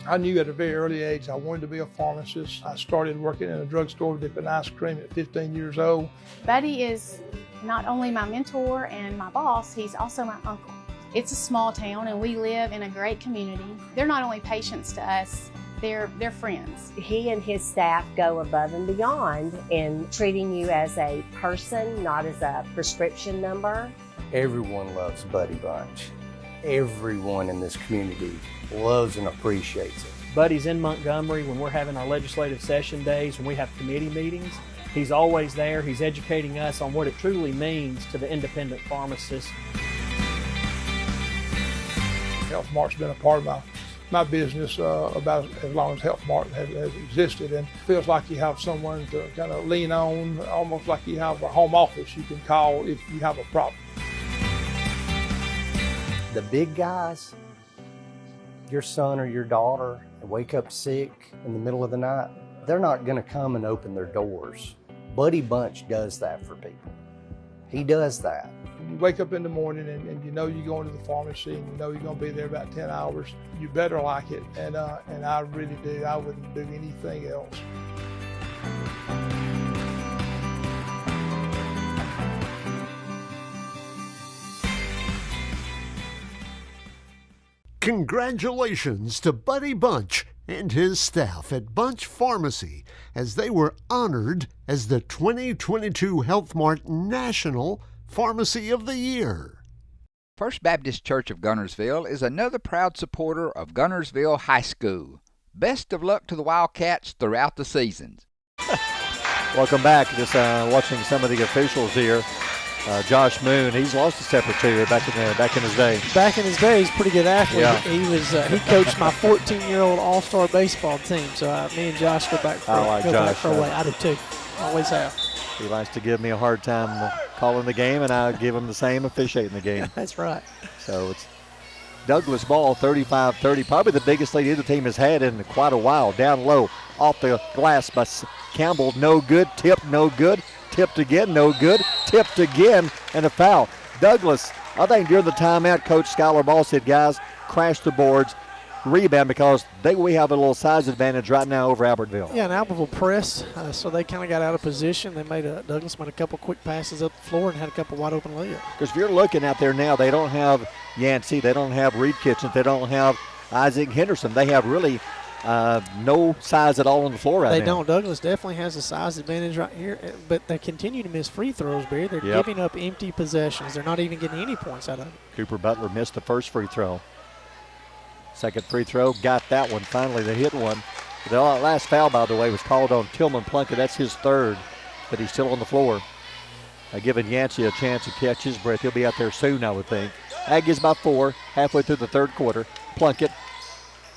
I knew at a very early age I wanted to be a pharmacist. I started working in a drugstore dipping ice cream at 15 years old. Buddy is not only my mentor and my boss, he's also my uncle. It's a small town and we live in a great community. They're not only patients to us, they're friends. He and his staff go above and beyond in treating you as a person, not as a prescription number. Everyone loves Buddy Bunch. Everyone in this community loves and appreciates it. Buddy's in Montgomery when we're having our legislative session days, when we have committee meetings. He's always there. He's educating us on what it truly means to the independent pharmacist. Health Mart's been a part of my business about as long as Health Mart has existed, and it feels like you have someone to kind of lean on, almost like you have a home office you can call if you have a problem. The big guys, your son or your daughter wake up sick in the middle of the night, they're not going to come and open their doors. Buddy Bunch does that for people. He does that. You wake up in the morning and you know you're going to the pharmacy and you know you're going to be there about 10 hours. You better like it, and I really do. I wouldn't do anything else. Congratulations to Buddy Bunch and his staff at Bunch Pharmacy as they were honored as the 2022 Health Mart National Pharmacy of the Year. First Baptist Church of Guntersville is another proud supporter of Guntersville High School. Best of luck to the Wildcats throughout the seasons. Welcome back. Just watching some of the officials here. Josh Moon, he's lost a step or two back in his day. Back in his day, he's a pretty good athlete. Yeah. He coached my 14-year-old all-star baseball team. So me and Josh go back for a way. I do too. Always have. He likes to give me a hard time calling the game, and I give him the same officiating the game. That's right. So it's Douglas ball, 35-30, probably the biggest lead either team has had in quite a while. Down low, off the glass by Campbell, no good. Tipped, no good. Tipped again, no good. Tipped again, and a foul. Douglas, I think during the timeout, Coach Skylar Ball said, guys, crash the boards, rebound, because we have a little size advantage right now over Albertville. Yeah, and Albertville pressed, so they kind of got out of position. Douglas made a couple quick passes up the floor and had a couple wide open layups. Because if you're looking out there now, they don't have Yancey, they don't have Reed Kitchen, they don't have Isaac Henderson. They have really no size at all on the floor right now. They don't. Douglas definitely has a size advantage right here, but they continue to miss free throws, Barry. They're giving up empty possessions. They're not even getting any points out of it. Cooper Butler missed the first free throw. Second free throw, got that one. Finally, they hit one. The last foul, by the way, was called on Tillman Plunkett. That's his third, but he's still on the floor. Giving Yancey a chance to catch his breath. He'll be out there soon, I would think. Aggies by 4, halfway through the third quarter. Plunkett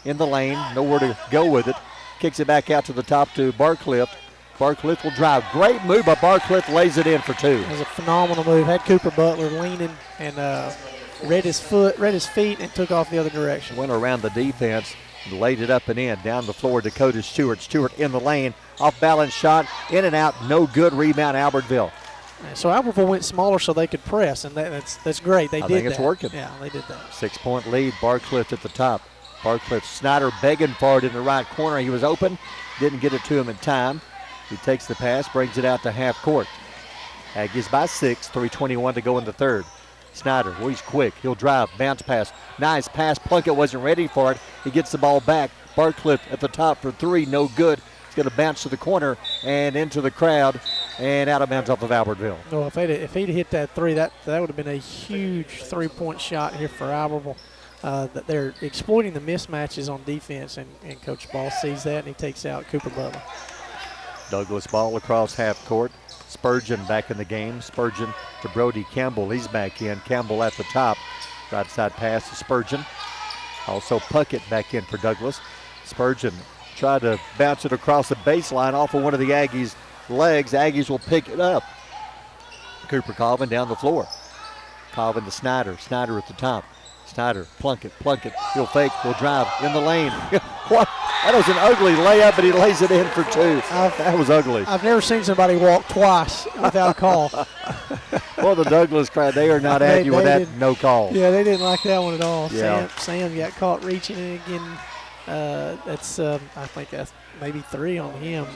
in the lane, nowhere to go with it. Kicks it back out to the top to Barcliff. Barcliff will drive. Great move by Barcliff, lays it in for 2. It was a phenomenal move. Had Cooper Butler leaning and read his feet, and took off the other direction. Went around the defense, laid it up and in. Down the floor, Dakota Stewart. Stewart in the lane, off balance shot, in and out, no good. Rebound, Albertville. So Albertville went smaller so they could press, and that's great. I think it's working. Yeah, they did that. 6-point lead, Barcliff at the top. Barcliff, Snyder begging for it in the right corner. He was open, didn't get it to him in time. He takes the pass, brings it out to half court. Aggies by 6, 3:21 to go in the third. Snyder, he's quick. He'll drive, bounce pass. Nice pass. Plunkett wasn't ready for it. He gets the ball back. Barcliff at the top for 3, no good. He's going to bounce to the corner and into the crowd and out of bounds off of Albertville. No, if he'd hit that 3, that would have been a huge 3-point shot here for Albertville. That they're exploiting the mismatches on defense, and Coach Ball sees that, and he takes out Cooper Butler. Douglas ball across half court. Spurgeon back in the game. Spurgeon to Brody Campbell. He's back in. Campbell at the top. Right side pass to Spurgeon. Also Puckett back in for Douglas. Spurgeon tried to bounce it across the baseline off of one of the Aggies' legs. Aggies will pick it up. Cooper Colvin down the floor. Colvin to Snyder. Snyder at the top. Snyder, Plunkett, he'll fake, he'll drive in the lane. What? That was an ugly layup, but he lays it in for 2. That was ugly. I've never seen somebody walk twice without a call. Well, the Douglas crowd, they are not happy with that no call. Yeah, they didn't like that one at all. Yeah. Sam got caught reaching it again. I think that's maybe 3 on him.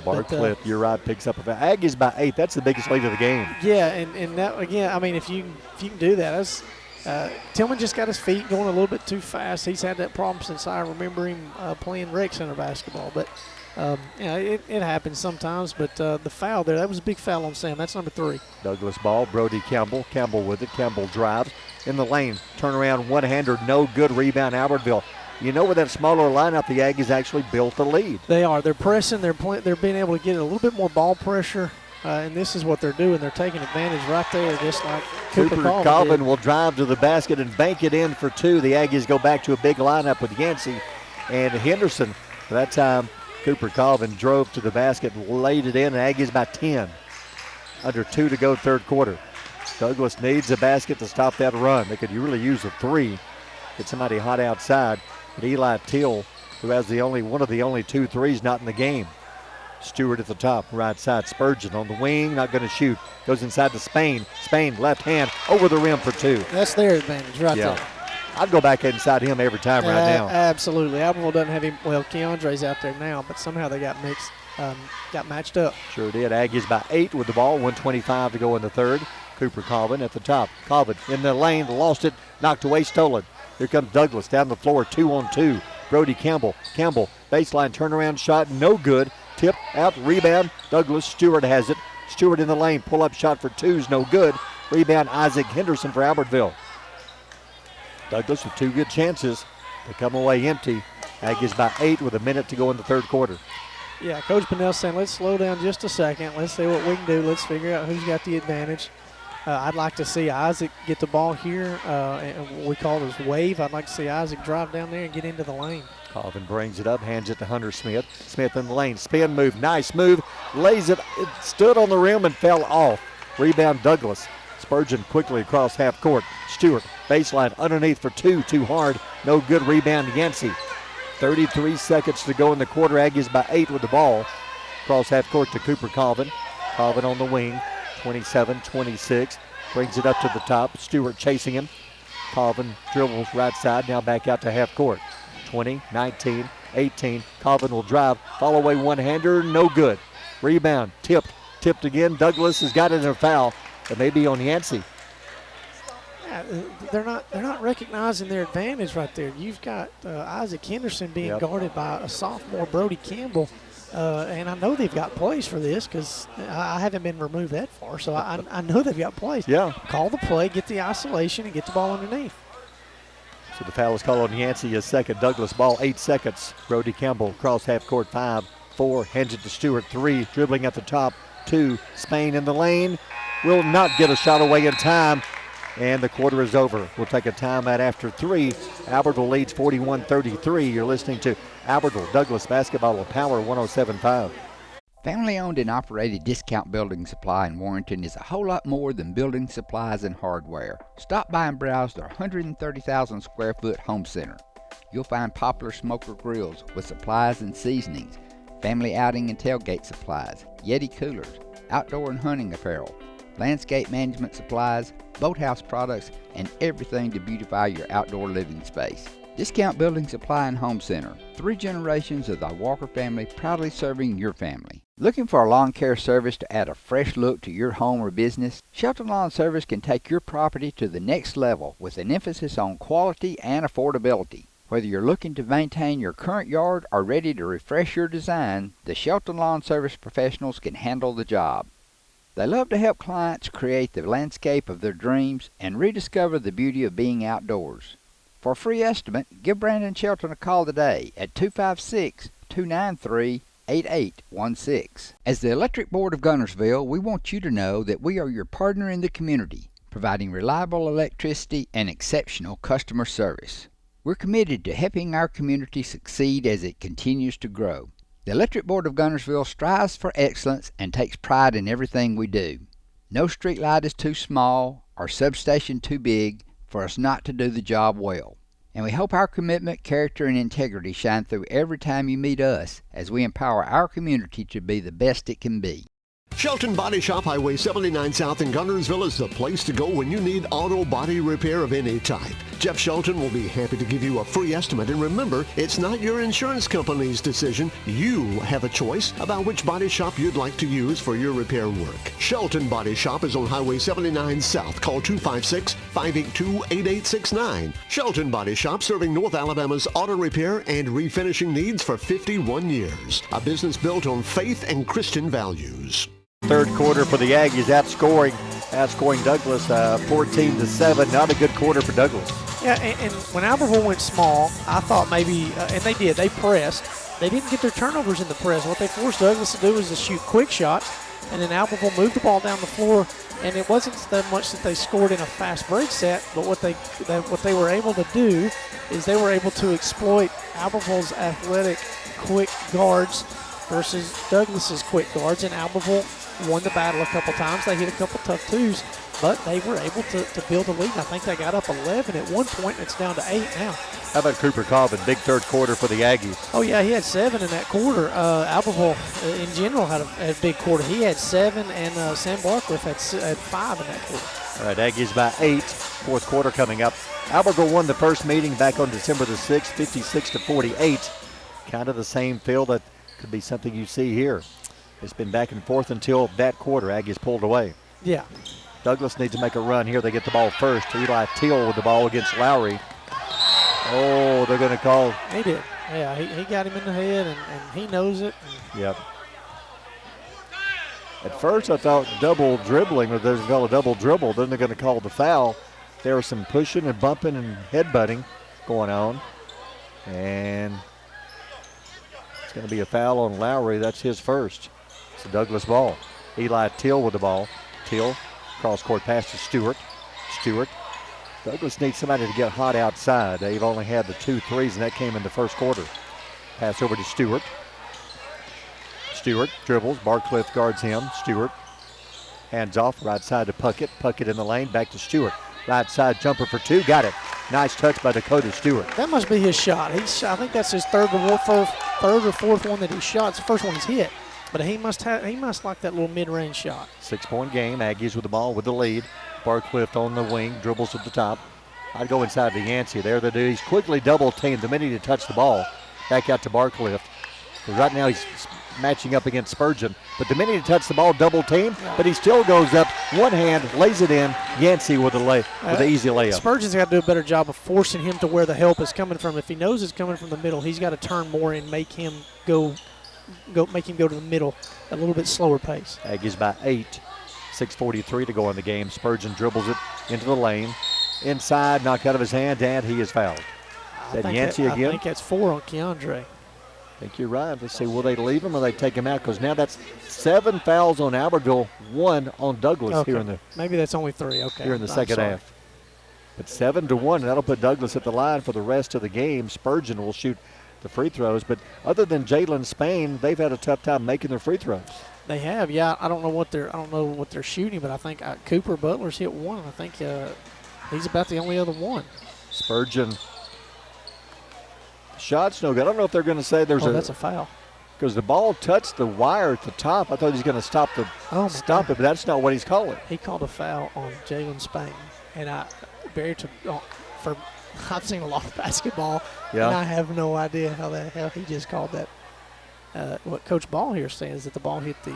Barcliff, you're right, picks up a foul. Aggies by 8, that's the biggest lead of the game. Yeah, and that, again, I mean, if you can do that, that's Tillman just got his feet going a little bit too fast. He's had that problem since I remember him playing rec center basketball. But, it happens sometimes. But the foul there, that was a big foul on Sam. That's number 3. Douglas ball, Brody Campbell. Campbell with it. Campbell drives in the lane. Turnaround one-hander, no good. Rebound, Albertville. You know, with that smaller lineup, the Aggies actually built the lead. They are. They're pressing. They're being able to get a little bit more ball pressure. And this is what they're doing. They're taking advantage right there, just like Cooper Colvin will drive to the basket and bank it in for 2. The Aggies go back to a big lineup with Yancey and Henderson. By that time, Cooper Colvin drove to the basket, laid it in, and Aggies by 10. Under 2 to go third quarter. Douglas needs a basket to stop that run. They could really use a 3. Get somebody hot outside. But Eli Till, who has one of the only 2 threes not in the game. Stewart at the top, right side. Spurgeon on the wing, not going to shoot. Goes inside to Spain. Spain, left hand, over the rim for 2. That's their advantage right there. I'd go back inside him every time right now. Absolutely. Albertville doesn't have him. Well, Keandre's out there now, but somehow they got matched up. Sure did. Aggies by 8 with the ball. 1:25 to go in the third. Cooper Colvin at the top. Colvin in the lane, lost it, knocked away, stolen. Here comes Douglas down the floor, 2-on-2. Brody Campbell. Campbell, baseline turnaround shot, no good. Tip out, rebound. Douglas. Stewart has it. Stewart in the lane, pull-up shot for 2's no good. Rebound, Isaac Henderson for Albertville. Douglas with 2 good chances to come away empty. Aggies by 8 with a minute to go in the third quarter. Yeah, Coach Pinnell's saying, let's slow down just a second. Let's see what we can do. Let's figure out who's got the advantage. I'd like to see Isaac get the ball here. And we call it his wave. I'd like to see Isaac drive down there and get into the lane. Colvin brings it up, hands it to Hunter Smith. Smith in the lane, spin move, nice move. Lays it, it stood on the rim and fell off. Rebound Douglas. Spurgeon quickly across half court. Stewart, baseline, underneath for 2, too hard. No good, rebound Yancey. 33 seconds to go in the quarter. Aggies by 8 with the ball. Cross half court to Cooper Colvin. Colvin on the wing, 27-26. Brings it up to the top. Stewart chasing him. Colvin dribbles right side, now back out to half court. 20, 19, 18. Colvin will drive. Follow away one-hander, no good. Rebound, tipped again. Douglas has got it in a foul. It may be on Yancey. Yeah, they're not recognizing their advantage right there. You've got Isaac Henderson being guarded by a sophomore, Brody Campbell. And I know they've got plays for this because I haven't been removed that far, so I know they've got plays. Yeah. Call the play, get the isolation, and get the ball underneath. So the foul is called on Yancey, his second. Douglas ball, 8 seconds. Brody Campbell cross half court, 5, 4, hands it to Stewart, 3, dribbling at the top, 2. Spain in the lane, will not get a shot away in time, and the quarter is over. We'll take a timeout after 3. Albertville leads 41-33. You're listening to Albertville Douglas Basketball with Power 107.5. Family-owned and operated Discount Building Supply in Warrenton is a whole lot more than building supplies and hardware. Stop by and browse their 130,000 square foot home center. You'll find popular smoker grills with supplies and seasonings, family outing and tailgate supplies, Yeti coolers, outdoor and hunting apparel, landscape management supplies, boathouse products, and everything to beautify your outdoor living space. Discount Building Supply and Home Center. 3 generations of the Walker family proudly serving your family. Looking for a lawn care service to add a fresh look to your home or business? Shelton Lawn Service can take your property to the next level with an emphasis on quality and affordability. Whether you're looking to maintain your current yard or ready to refresh your design, the Shelton Lawn Service professionals can handle the job. They love to help clients create the landscape of their dreams and rediscover the beauty of being outdoors. For a free estimate, give Brandon Shelton a call today at 256-293-8816. As the Electric Board of Guntersville, we want you to know that we are your partner in the community, providing reliable electricity and exceptional customer service. We're committed to helping our community succeed as it continues to grow. The Electric Board of Guntersville strives for excellence and takes pride in everything we do. No street light is too small or substation too big for us not to do the job well. And we hope our commitment, character, and integrity shine through every time you meet us as we empower our community to be the best it can be. Shelton Body Shop, Highway 79 South in Guntersville is the place to go when you need auto body repair of any type. Jeff Shelton will be happy to give you a free estimate. And remember, it's not your insurance company's decision. You have a choice about which body shop you'd like to use for your repair work. Shelton Body Shop is on Highway 79 South. Call 256-582-8869. Shelton Body Shop, serving North Alabama's auto repair and refinishing needs for 51 years. A business built on faith and Christian values. Third quarter for the Aggies, outscoring Douglas 14-7. Not a good quarter for Douglas. Yeah, and when Albertville went small, I thought maybe, and they did, they pressed. They didn't get their turnovers in the press. What they forced Douglas to do was to shoot quick shots, and then Albertville moved the ball down the floor, and it wasn't that much that they scored in a fast break set, but what they were able to do is they were able to exploit Albertville's athletic, quick guards versus Douglas's quick guards, and Albertville won the battle a couple times. They hit a couple tough twos, but they were able to build a lead. I think they got up 11 at one point, and it's down to 8 now. How about Cooper Colvin, big third quarter for the Aggies? Oh, yeah, he had 7 in that quarter. Albertville, in general, had a big quarter. He had 7, and Sam Barcliff had 5 in that quarter. All right, Aggies by 8, fourth quarter coming up. Albertville won the first meeting back on December the 6th, 56-48. Kind of the same feel. That could be something you see here. It's been back and forth until that quarter. Aggies pulled away. Yeah. Douglas needs to make a run here. They get the ball first. Eli Teal with the ball against Lowry. Oh, they're going to call. He did. Yeah, he got him in the head, and he knows it. Yep. At first, I thought double dribbling, or they're going to call a double dribble. Then they're going to call the foul. There was some pushing and bumping and headbutting going on. And it's going to be a foul on Lowry. That's his first. It's a Douglas ball. Eli Teal with the ball. Teal, cross-court pass to Stewart. Stewart. Douglas needs somebody to get hot outside. They've only had the 2 threes, and that came in the first quarter. Pass over to Stewart. Stewart dribbles. Barcliff guards him. Stewart hands off right side to Puckett. Puckett in the lane. Back to Stewart. Right side jumper for 2. Got it. Nice touch by Dakota Stewart. That must be his shot. I think that's his third or fourth one that he shot. It's the first one he's hit. But he must like that little mid-range shot. 6-point game. Aggies with the ball with the lead. Barcliff on the wing, dribbles at the top. I'd go inside to Yancey. There they do. He's quickly double teamed the minute he touched the ball. Back out to Barcliff. Right now he's matching up against Spurgeon. But the minute he touched the ball, double teamed. But he still goes up. One hand, lays it in. Yancey with the easy layup. Spurgeon's got to do a better job of forcing him to where the help is coming from. If he knows it's coming from the middle, he's got to turn more and make him go to the middle at a little bit slower pace. Aggies by 8. 6:43 to go in the game. Spurgeon dribbles it into the lane. Inside, knocked out of his hand, and he is fouled. Is that Yancey again? I think that's 4 on Keandre. I think you're right. Let's see, will they leave him or they take him out? Because now that's 7 fouls on Albertville, 1 on Douglas here in the. Maybe that's only 3. Okay. Here in the second half. But 7-1, that'll put Douglas at the line for the rest of the game. Spurgeon will shoot the free throws, but other than Jalen Spain, they've had a tough time making their free throws. They have, yeah. I don't know what they're shooting, but I think Cooper Butler's hit 1. I think he's about the only other one. Spurgeon shot's no good. I don't know if they're going to say that's a foul. Because the ball touched the wire at the top. I thought he was going to stop it, but that's not what he's calling. He called a foul on Jalen Spain, and I've seen a lot of basketball, and I have no idea how the hell he just called that. What Coach Ball here is saying is that the ball hit the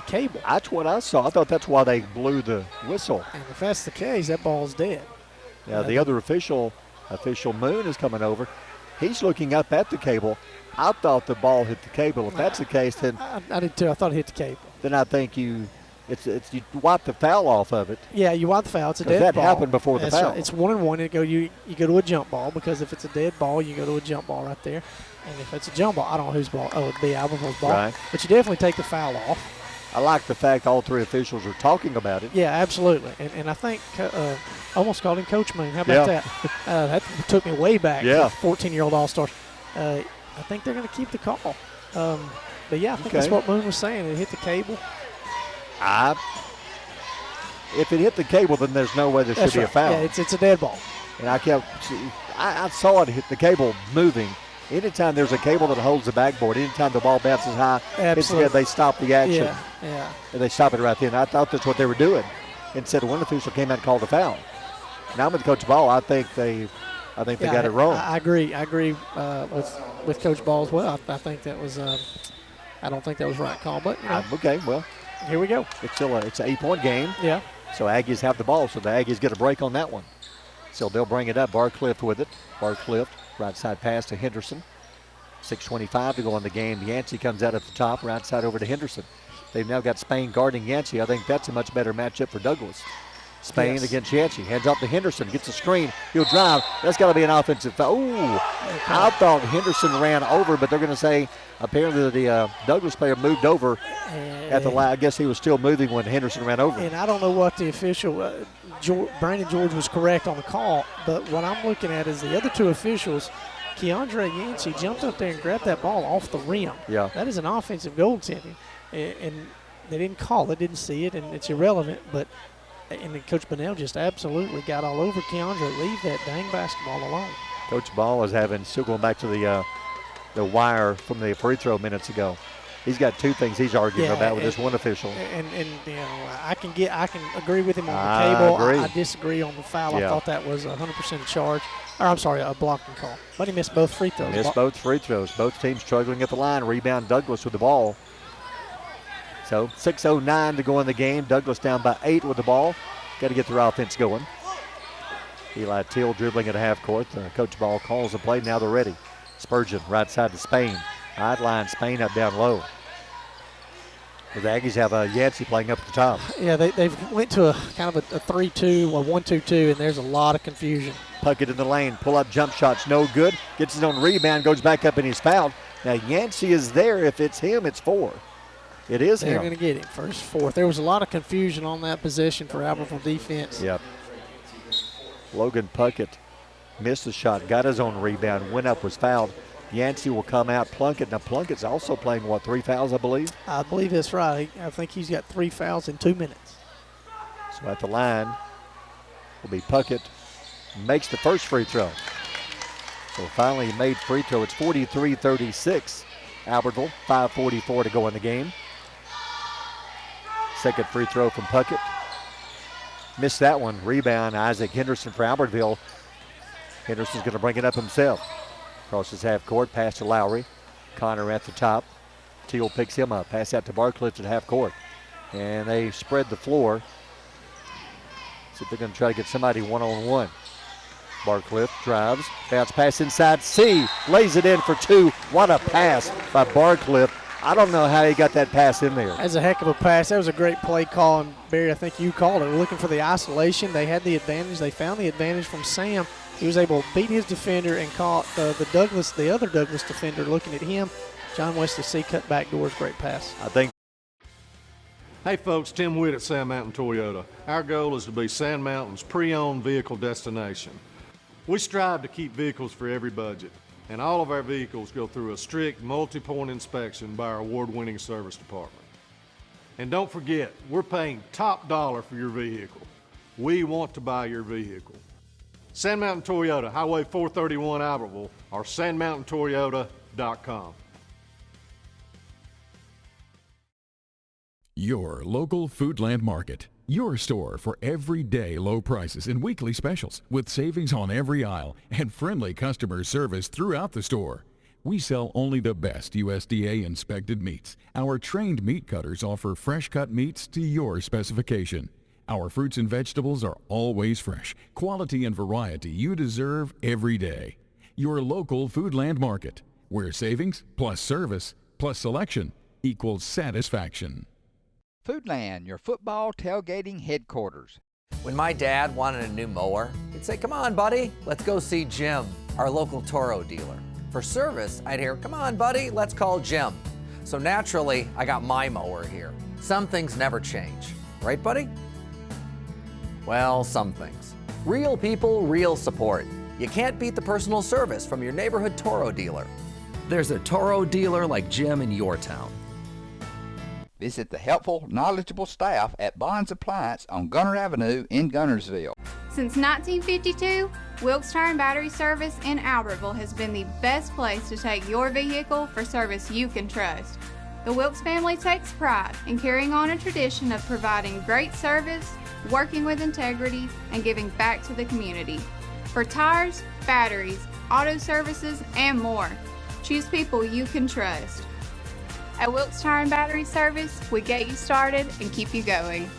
cable. That's what I saw. I thought that's why they blew the whistle. And if that's the case, that ball's dead. Yeah, the other official Moon, is coming over. He's looking up at the cable. I thought the ball hit the cable. If that's the case, then I did too. I thought it hit the cable. Then I think you wipe the foul off of it. Yeah, you wipe the foul. It's a dead ball. That happened before the foul. Right. It's 1-1. You go to a jump ball, because if it's a dead ball, you go to a jump ball right there. And if it's a jump ball, I don't know whose ball. Oh, it'd be Albertville's ball. Right. But you definitely take the foul off. I like the fact all 3 officials are talking about it. Yeah, absolutely. And I think almost called him Coach Moon. How about that? That took me way back. Yeah. 14-year-old All-Stars. I think they're going to keep the call. But, yeah, I think that's what Moon was saying. It hit the cable. If it hit the cable, then there's no way there should be a foul. Yeah, it's a dead ball. And I saw it hit the cable moving. Anytime there's a cable that holds the backboard, anytime the ball bounces high, they stop the action. Yeah. And they stop it right then. I thought that's what they were doing. Instead, one official came out and called a foul. Now I'm with Coach Ball. I think they got it wrong. I agree. With Coach Ball as well. I think that was. I don't think that was the right call, but okay. Well, here we go. It's an 8-point game. Yeah. So Aggies have the ball. So the Aggies get a break on that one. So they'll bring it up. Barcliff with it. Barcliff, right side pass to Henderson. 6:25 to go in the game. Yancey comes out at the top, right side over to Henderson. They've now got Spain guarding Yancey. I think that's a much better matchup for Douglas. Spain against Yancey. Hands off to Henderson. Gets a screen. He'll drive. That's got to be an offensive foul. Ooh. I thought Henderson ran over, but they're going to say apparently the Douglas player moved over at the line. I guess he was still moving when Henderson ran over. And I don't know what the official, Brandon George was correct on the call, but what I'm looking at is the other 2 officials, Keandre Yancey jumped up there and grabbed that ball off the rim. Yeah. That is an offensive goaltending. And they didn't call it, didn't see it, and it's irrelevant, but And then Coach Bunnell just absolutely got all over Keandre. Leave that dang basketball alone. Coach Ball is still going back to the wire from the free throw minutes ago. He's got two things he's arguing about with this one official. And you know, I can agree with him on the cable. I disagree on the foul. I thought that was 100% a charge. Or I'm sorry, a blocking call. But he missed both free throws. Missed both free throws. Both teams struggling at the line. Rebound Douglas with the ball. So 6:09 to go in the game. Douglas down by 8 with the ball. Got to get their offense going. Eli Teal dribbling at half court. Coach Ball calls the play. Now they're ready. Spurgeon right side to Spain. Sideline Spain up down low. The Aggies have Yancey playing up at the top. Yeah, they've went to a kind of a 3-2, a 1-2-2, and there's a lot of confusion. Puckett in the lane. Pull-up jump shots, no good. Gets his own rebound, goes back up, and he's fouled. Now Yancey is there. If it's him, it's 4. It is him. They're going to get him first, 4th. There was a lot of confusion on that possession for Albertville defense. Yep. Logan Puckett missed the shot, got his own rebound, went up, was fouled. Yancey will come out. Plunkett. Now Plunkett's also playing, 3 fouls, I believe? I believe that's right. I think he's got 3 fouls in 2 minutes. So at the line will be Puckett. Makes the first free throw. So finally he made free throw. It's 43-36. Albertville, 5:44 to go in the game. Second free throw from Puckett. Missed that one. Rebound, Isaac Henderson for Albertville. Henderson's going to bring it up himself. Crosses half court, pass to Lowry. Connor at the top. Teal picks him up. Pass out to Barcliff at half court. And they spread the floor. So they're going to try to get somebody one-on-one. Barcliff drives. Bounce pass inside. C lays it in for 2. What a pass by Barcliff. I don't know how he got that pass in there. That's a heck of a pass. That was a great play call. And Barry, I think you called it. We're looking for the isolation. They had the advantage. They found the advantage from Sam. He was able to beat his defender and caught the other Douglas defender looking at him. John Wesley C cut back doors. Great pass. I think. Hey folks, Tim Witt at Sand Mountain Toyota. Our goal is to be Sand Mountain's pre-owned vehicle destination. We strive to keep vehicles for every budget, and all of our vehicles go through a strict multi-point inspection by our award-winning service department. And don't forget, we're paying top dollar for your vehicle. We want to buy your vehicle. Sand Mountain Toyota, Highway 431 Albertville, or sandmountaintoyota.com. Your local Foodland Market. Your store for everyday low prices and weekly specials with savings on every aisle and friendly customer service throughout the store. We sell only the best USDA inspected meats. Our trained meat cutters offer fresh cut meats to your specification. Our fruits and vegetables are always fresh, quality and variety you deserve every day. Your local Foodland Market, where savings plus service plus selection equals satisfaction. Foodland, your football tailgating headquarters. When my dad wanted a new mower, he'd say, "Come on, buddy, let's go see Jim, our local Toro dealer." For service, I'd hear, "Come on, buddy, let's call Jim." So naturally, I got my mower here. Some things never change. Right, buddy? Well, some things. Real people, real support. You can't beat the personal service from your neighborhood Toro dealer. There's a Toro dealer like Jim in your town. Visit the helpful, knowledgeable staff at Bond's Appliance on Gunner Avenue in Gunnersville. Since 1952, Wilkes Tire and Battery Service in Albertville has been the best place to take your vehicle for service you can trust. The Wilkes family takes pride in carrying on a tradition of providing great service, working with integrity, and giving back to the community. For tires, batteries, auto services, and more, choose people you can trust. At Wilkes Tire and Battery Service, we get you started and keep you going.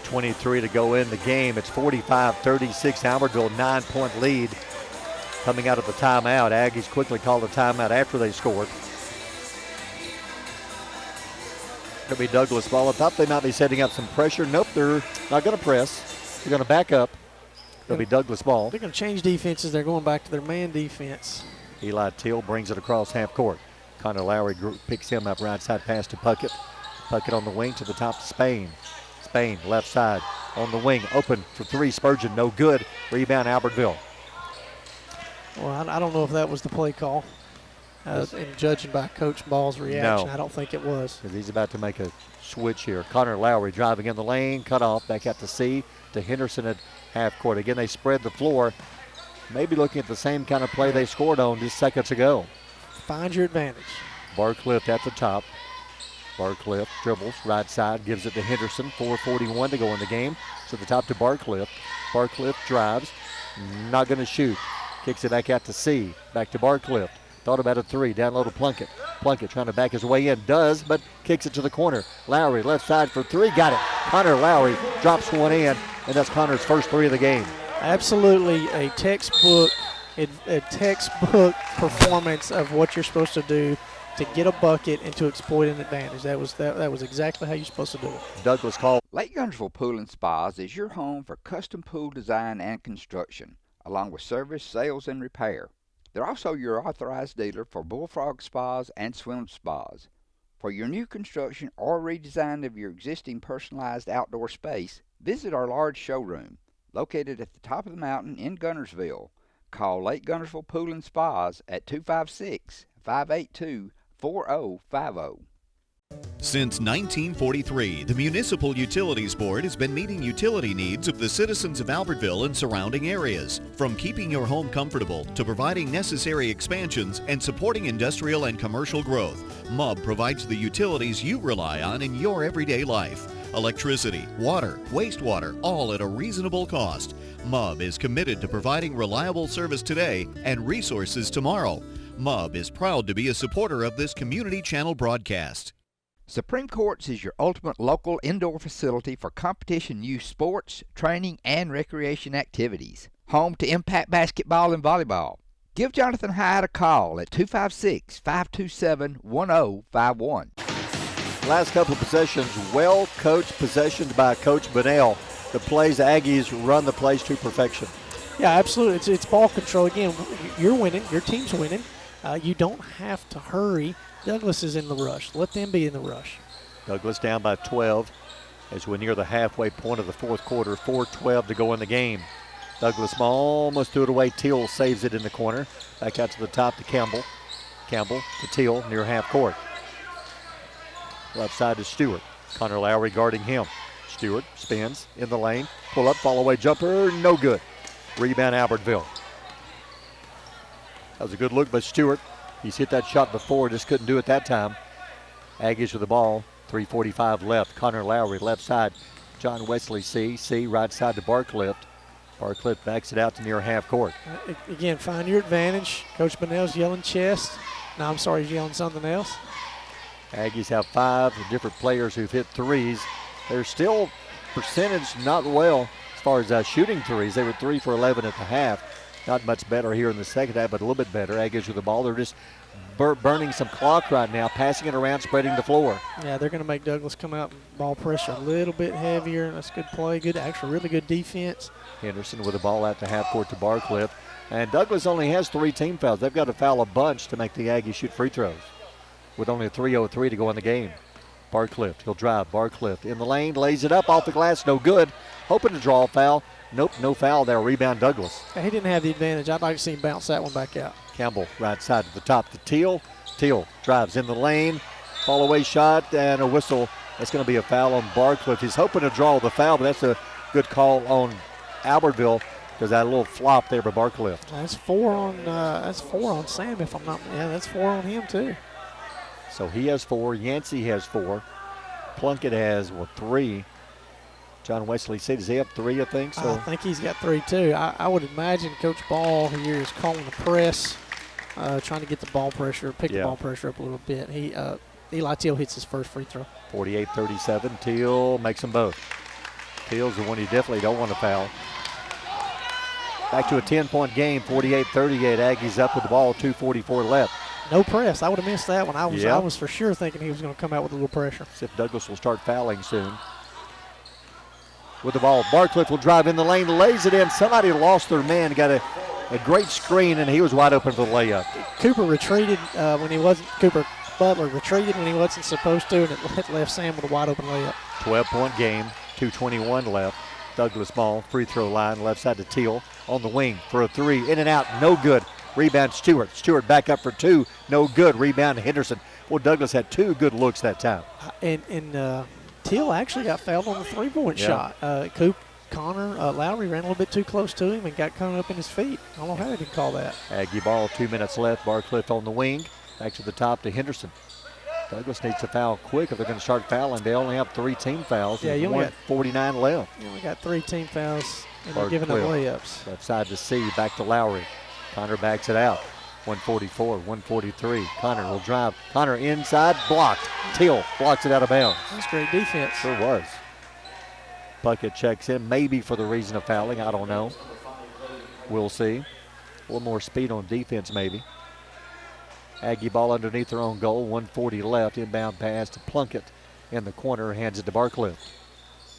23 to go in the game. It's 45-36. Albertville 9-point lead coming out of the timeout. Aggies quickly called the timeout after they scored. Could be Douglas ball. I thought they might be setting up some pressure. Nope, they're not going to press. They're going to back up. It'll be Douglas ball. They're going to change defenses. They're going back to their man defense. Eli Teal brings it across half court. Connor Lowry picks him up right side pass to Puckett. Puckett on the wing to the top to Spain. Spain left side on the wing. Open for 3. Spurgeon no good. Rebound Albertville. Well, I don't know if that was the play call. And judging by Coach Ball's reaction, I don't think it was. Because he's about to make a switch here. Connor Lowry driving in the lane, cut off, back out to C, to Henderson at half court. Again, they spread the floor, maybe looking at the same kind of play they scored on just seconds ago. Find your advantage. Barcliff at the top. Barcliff dribbles, right side, gives it to Henderson. 4:41 to go in the game. To the top to Barcliff. Barcliff drives, not going to shoot. Kicks it back out to C, back to Barcliff. Thought about a three, down low to Plunkett. Plunkett trying to back his way in, does, but kicks it to the corner. Lowry left side for three, got it. Connor Lowry drops one in, and that's Connor's first three of the game. Absolutely a textbook performance of what you're supposed to do to get a bucket and to exploit an advantage. That was exactly how you're supposed to do it. Douglas called. Lake Guntersville Pool and Spas is your home for custom pool design and construction, along with service, sales, and repair. They're also your authorized dealer for bullfrog spas and swim spas. For your new construction or redesign of your existing personalized outdoor space, visit our large showroom located at the top of the mountain in Guntersville. Call Lake Guntersville Pool and Spas at 256-582-4050. Since 1943, the Municipal Utilities Board has been meeting utility needs of the citizens of Albertville and surrounding areas. From keeping your home comfortable to providing necessary expansions and supporting industrial and commercial growth, MUB provides the utilities you rely on in your everyday life. Electricity, water, wastewater, all at a reasonable cost. MUB is committed to providing reliable service today and resources tomorrow. MUB is proud to be a supporter of this community channel broadcast. Supreme Courts is your ultimate local indoor facility for competition youth sports, training, and recreation activities. Home to Impact Basketball and Volleyball. Give Jonathan Hyde a call at 256-527-1051. Last couple of possessions, well coached possessions by Coach Bunnell. The plays, the Aggies run the plays to perfection. Yeah, absolutely. It's ball control. Again, you're winning. Your team's winning. You don't have to hurry. Douglas is in the rush. Let them be in the rush. Douglas down by 12 as we near the halfway point of the fourth quarter. 4:12 to go in the game. Douglas almost threw it away. Teal saves it in the corner. Back out to the top to Campbell. Campbell to Teal near half court. Left side to Stewart. Connor Lowry guarding him. Stewart spins in the lane. Pull up, fall away jumper, no good. Rebound Albertville. That was a good look by Stewart. He's hit that shot before, just couldn't do it that time. Aggies with the ball, 3:45 left. Connor Lowry left side. John Wesley C right side to Barcliff. Barcliff backs it out to near half court. Again, find your advantage. Coach Bunnell's yelling chest. No, I'm sorry, he's yelling something else. Aggies have 5 different players who've hit threes. They're still percentage not well as far as shooting threes. They were 3 for 11 at the half. Not much better here in the second half, but a little bit better. Aggies with the ball. They're just burning some clock right now, passing it around, spreading the floor. Yeah, they're going to make Douglas come out and ball pressure a little bit heavier. That's a good play. Good, actually, really good defense. Henderson with the ball out to half court to Barcliff. And Douglas only has 3 team fouls. They've got to foul a bunch to make the Aggies shoot free throws with only a 3:03 to go in the game. Barcliff, he'll drive. Barcliff in the lane, lays it up off the glass, no good. Hoping to draw a foul. Nope, no foul there. Rebound Douglas. He didn't have the advantage. I'd like to see him bounce that one back out. Campbell right side to the top to Teal. Teal drives in the lane. Fall away shot and a whistle. That's going to be a foul on Barcliff. He's hoping to draw the foul, but that's a good call on Albertville because that little flop there by Barcliff. That's 4 on Sam if I'm not. Yeah, that's 4 on him too. So he has 4. Yancey has 4. Plunkett has 3. John Wesley said, does he have 3, I think? So I think he's got 3 too. I would imagine Coach Ball here is calling the press, trying to get the ball pressure, pick the ball pressure up a little bit. Eli Teal hits his first free throw. 48-37. Teal makes them both. Teal's the one you definitely don't want to foul. Back to a 10-point game, 48-38. Aggies up with the ball, 2:44 left. No press. I would have missed that one. I was for sure thinking he was going to come out with a little pressure. See if Douglas will start fouling soon. With the ball, Barcliff will drive in the lane, lays it in. Somebody lost their man, got a great screen, and he was wide open for the layup. Cooper retreated when he wasn't. Cooper Butler retreated when he wasn't supposed to, and it left Sam with a wide open layup. 12-point game, 2:21 left. Douglas ball, free throw line, left side to Teal on the wing for a 3, in and out, no good. Rebound Stewart. Stewart back up for two. No good. Rebound Henderson. Well, Douglas had two good looks that time. And Teal actually got fouled on the three-point shot. Lowry ran a little bit too close to him and got caught up in his feet. I don't know how they didn't call that. Aggie ball, 2 minutes left. Barcliff on the wing. Back to the top to Henderson. Douglas needs to foul quick if they're going to start fouling. They only have 3 team fouls. Yeah, you only got 49 left. You only got 3 team fouls, and they're giving up layups. Left side to C, back to Lowry. Connor backs it out. 144, 143. Connor will drive. Connor inside, blocked. Teal blocks it out of bounds. That's great defense. Sure was. Puckett checks in, maybe for the reason of fouling. I don't know. We'll see. A little more speed on defense, maybe. Aggie ball underneath their own goal. 140 left. Inbound pass to Plunkett in the corner. Hands it to Barcliff.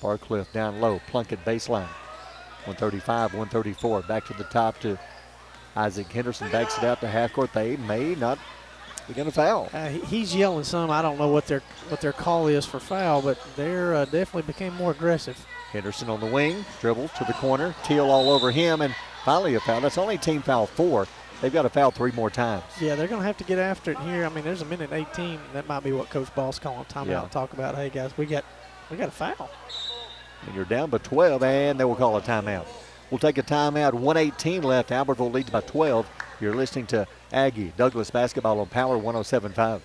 Barcliff down low. Plunkett baseline. 135, 134. Back to the top to Isaac Henderson. Backs it out to half court. They may not be going to foul. He's yelling some. I don't know what their call is for foul, but they're definitely became more aggressive. Henderson on the wing. Dribbles to the corner. Teal all over him. And finally a foul. That's only team foul 4. They've got to foul 3 more times. Yeah, they're going to have to get after it here. I mean, there's a minute 18. That might be what Coach Ball's calling timeout and talk about. Hey guys, we got a foul. And you're down by 12, and they will call a timeout. We'll take a timeout. 1:18 left. Albertville leads by 12. You're listening to Aggie Douglas basketball on Power 107.5.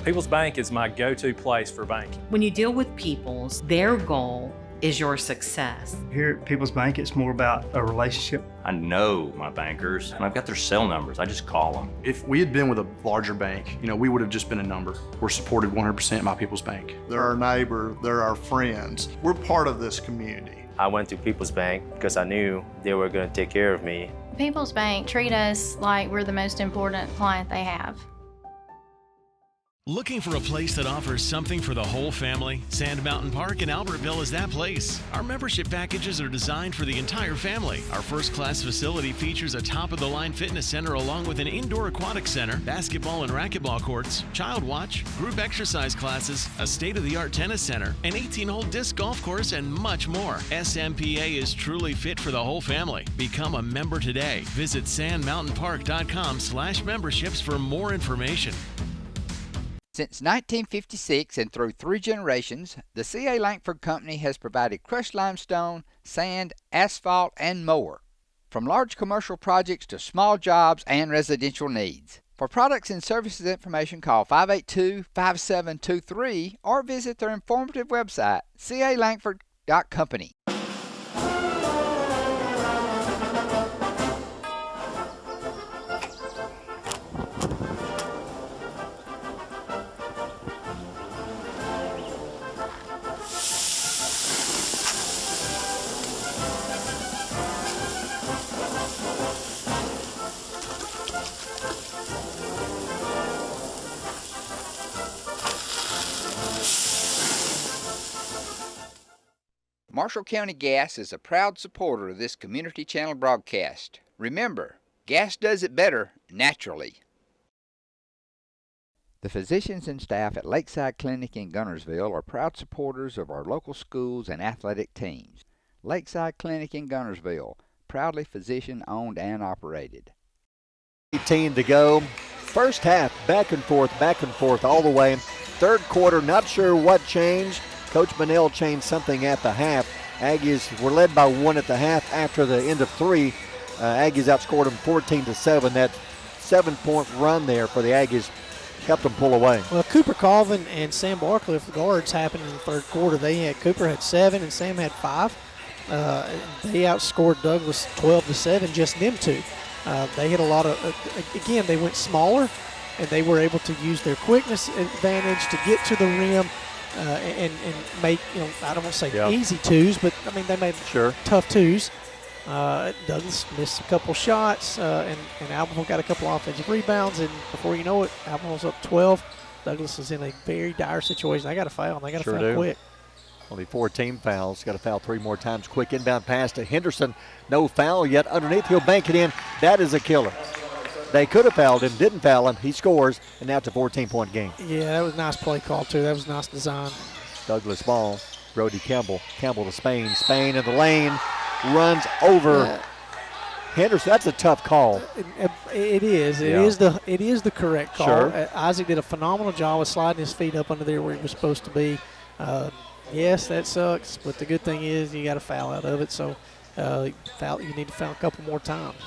People's Bank is my go-to place for banking. When you deal with People's, their goal is your success. Here at People's Bank, it's more about a relationship. I know my bankers, and I've got their cell numbers. I just call them. If we had been with a larger bank, we would have just been a number. We're supported 100% by People's Bank. They're our neighbor, they're our friends. We're part of this community. I went to People's Bank because I knew they were going to take care of me. People's Bank treat us like we're the most important client they have. Looking for a place that offers something for the whole family? Sand Mountain Park in Albertville is that place. Our membership packages are designed for the entire family. Our first-class facility features a top-of-the-line fitness center along with an indoor aquatic center, basketball and racquetball courts, child watch, group exercise classes, a state-of-the-art tennis center, an 18-hole disc golf course, and much more. SMPA is truly fit for the whole family. Become a member today. Visit sandmountainpark.com/memberships for more information. Since 1956 and through 3 generations, the C.A. Langford Company has provided crushed limestone, sand, asphalt, and more. From large commercial projects to small jobs and residential needs. For products and services information, call 582-5723 or visit their informative website, calangford.company. Marshall County Gas is a proud supporter of this community channel broadcast. Remember, gas does it better naturally. The physicians and staff at Lakeside Clinic in Guntersville are proud supporters of our local schools and athletic teams. Lakeside Clinic in Guntersville, proudly physician-owned and operated. 18 to go. First half, back and forth all the way. Third quarter, not sure what changed. Coach Bunnell changed something at the half. Aggies were led by 1 at the half. After the end of 3, Aggies outscored them 14-7. That 7-point run there for the Aggies helped them pull away. Well, Cooper Colvin and Sam Barcliff, the guards, happened in the third quarter. Cooper had 7 and Sam had 5. They outscored Douglas 12-7, just them 2. They hit a lot of, again, they went smaller, and they were able to use their quickness advantage to get to the rim. And make, I don't want to say easy twos, but I mean they made tough twos. Douglas missed a couple shots, and Albertville got a couple offensive rebounds, and before you know it, Albertville's up 12. Douglas is in a very dire situation. They got to foul, and they got to foul quick. Only 4 team fouls. Got to foul 3 more times. Quick inbound pass to Henderson. No foul yet underneath. He'll bank it in. That is a killer. They could have fouled him, didn't foul him. He scores, and now it's a 14-point game. Yeah, that was a nice play call, too. That was nice design. Douglas ball. Brody Campbell. Campbell to Spain. Spain in the lane. Runs over Henderson, that's a tough call. It is. It is the correct call. Sure. Isaac did a phenomenal job of sliding his feet up under there where he was supposed to be. Yes, that sucks, but the good thing is you got a foul out of it, so you need to foul a couple more times.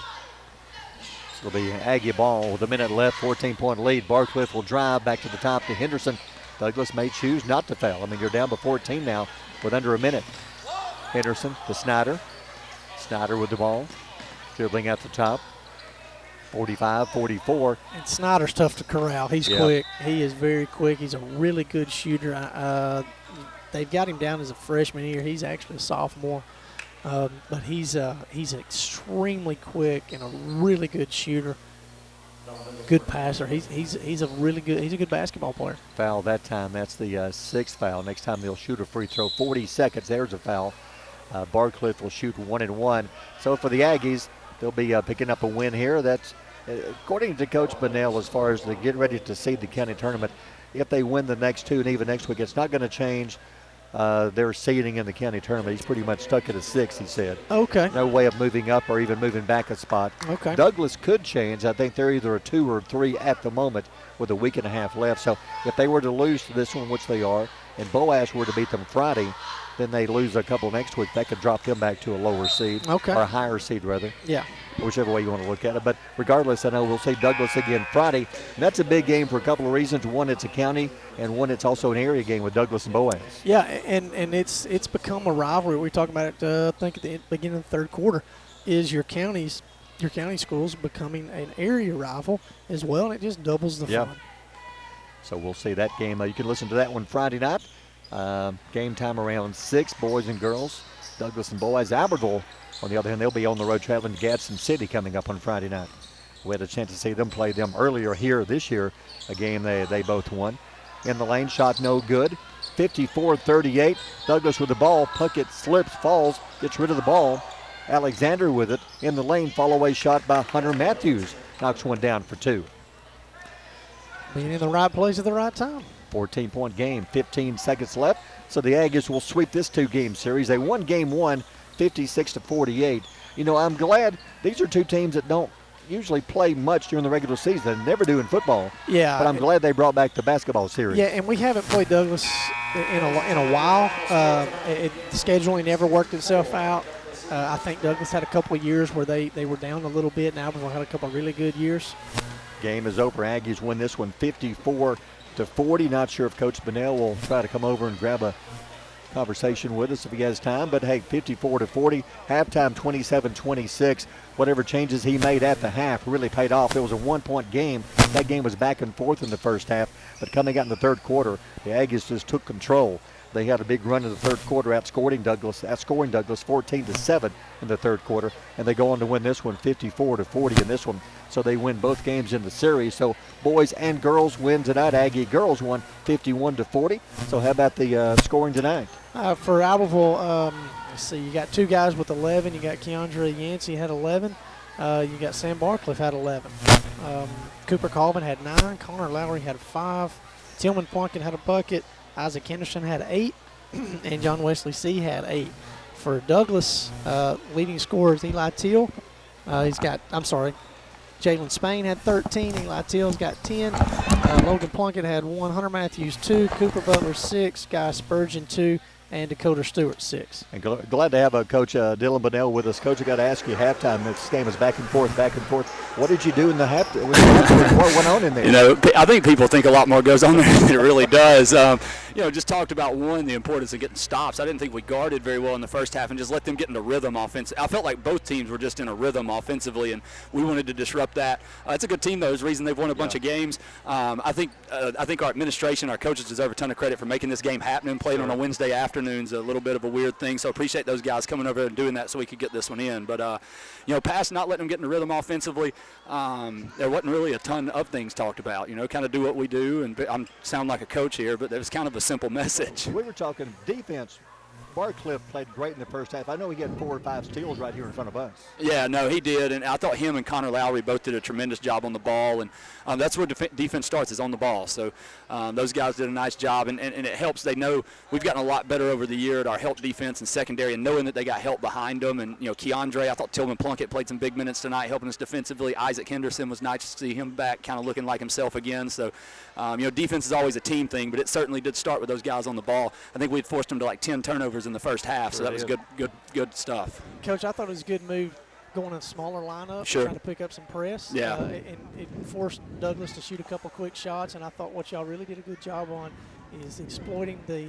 It'll be Aggie ball with a minute left, 14-point lead. Barcliff will drive back to the top to Henderson. Douglas may choose not to foul. I mean, you're down by 14 now with under a minute. Henderson to Snyder. Snyder with the ball, dribbling at the top. 45-44. And Snyder's tough to corral. He's quick. He is very quick. He's a really good shooter. They've got him down as a freshman here. He's actually a sophomore, but he's extremely quick and a really good shooter. Good passer. He's a good basketball player. Foul that time. That's the sixth foul. Next time they'll shoot a free throw. 40 seconds. There's a foul. Barcliff will shoot 1-1. So for the Aggies, they'll be picking up a win here. That's according to Coach Bunnell, as far as they get ready to seed the county tournament. If they win the next two and even next week, it's not going to change their seeding in the county tournament. He's pretty much stuck at a 6, he said. Okay. No way of moving up or even moving back a spot. Okay. Douglas could change. I think they're either a 2 or 3 at the moment with a week and a half left. So if they were to lose to this one, which they are, and Boaz were to beat them Friday, then they lose a couple next week. That could drop them back to a lower seed. Okay. Or a higher seed, rather. Yeah. Whichever way you want to look at it. But regardless, I know we'll see Douglas again Friday. And that's a big game for a couple of reasons. One, it's a county, and one, it's also an area game with Douglas and Boaz. Yeah, and it's become a rivalry. We were talking about it, I think, at the beginning of the third quarter, is your county schools becoming an area rival as well, and it just doubles the fun. So we'll see that game. You can listen to that one Friday night. Game time around 6, boys and girls. Douglas and Boaz. Albertville, on the other hand, they'll be on the road traveling to Gadsden City coming up on Friday night. We had a chance to see them play them earlier here this year, a game they both won. In the lane, shot no good. 54-38. Douglas with the ball. Puckett slips, falls, gets rid of the ball. Alexander with it. In the lane, fall away shot by Hunter Matthews. Knocks one down for 2. Being in the right place at the right time. 14-point game, 15 seconds left. So the Aggies will sweep this 2-game series. They won game 1, 56-48. You know, I'm glad these are two teams that don't usually play much during the regular season. They never do in football. Yeah. But I'm glad they brought back the basketball series. Yeah, and we haven't played Douglas in a while. Scheduling never worked itself out. I think Douglas had a couple of years where they were down a little bit, and Albertville had a couple of really good years. Game is over. Aggies win this one 54-40. Not sure if Coach Bunnell will try to come over and grab a conversation with us if he has time. But, hey, 54-40. Halftime 27-26. Whatever changes he made at the half really paid off. It was a 1-point game. That game was back and forth in the first half. But coming out in the third quarter, the Aggies just took control. They had a big run in the third quarter, outscoring Douglas 14-7 in the third quarter, and they go on to win this one 54-40 in this one. So they win both games in the series. So boys and girls win tonight. Aggie girls won 51-40. So how about the scoring tonight? For Albertville, let's see, you got 2 guys with 11. You got Keandre Yancey had 11. You got Sam Barcliff had 11. Cooper Colvin had 9. Connor Lowry had 5. Tillman Plunkett had a bucket. Isaac Henderson had 8, and John Wesley C. had 8. For Douglas, leading scorer is Eli Teal. Jalen Spain had 13. Eli Teal's got 10. Logan Plunkett had 1. Hunter Matthews 2. Cooper Butler 6. Guy Spurgeon 2. And Dakota Stewart 6. And glad to have Coach Dylan Bunnell with us. Coach, I got to ask you, halftime, this game is back and forth. What did you do in the halftime? What went on in there? You know, I think people think a lot more goes on there than it really does. Just talked about, one, the importance of getting stops. I didn't think we guarded very well in the first half and just let them get into rhythm offensively. I felt like both teams were just in a rhythm offensively, and we wanted to disrupt that. It's a good team, though. There's a reason they've won a bunch of games. I think our administration, our coaches deserve a ton of credit for making this game happen and playing on a Wednesday afternoon's a little bit of a weird thing. So appreciate those guys coming over and doing that so we could get this one in. But, past not letting them get into rhythm offensively, there wasn't really a ton of things talked about. Kind of do what we do. And I sound like a coach here, but it was kind of a simple message. We were talking defense Barcliff played great in the first half. I know he had 4 or 5 steals right here in front of us. Yeah, no, he did, and I thought him and Connor Lowry both did a tremendous job on the ball, and that's where defense starts, is on the ball. So those guys did a nice job, and it helps. They know we've gotten a lot better over the year at our help defense and secondary, and knowing that they got help behind them. And, Keandre, I thought Tillman Plunkett played some big minutes tonight helping us defensively. Isaac Henderson was nice to see him back, kind of looking like himself again. So, defense is always a team thing, but it certainly did start with those guys on the ball. I think we had forced them to like 10 turnovers in the first half, so that was good stuff. Coach, I thought it was a good move going a smaller lineup, trying to pick up some press. Yeah. And it forced Douglas to shoot a couple quick shots, and I thought what y'all really did a good job on is exploiting the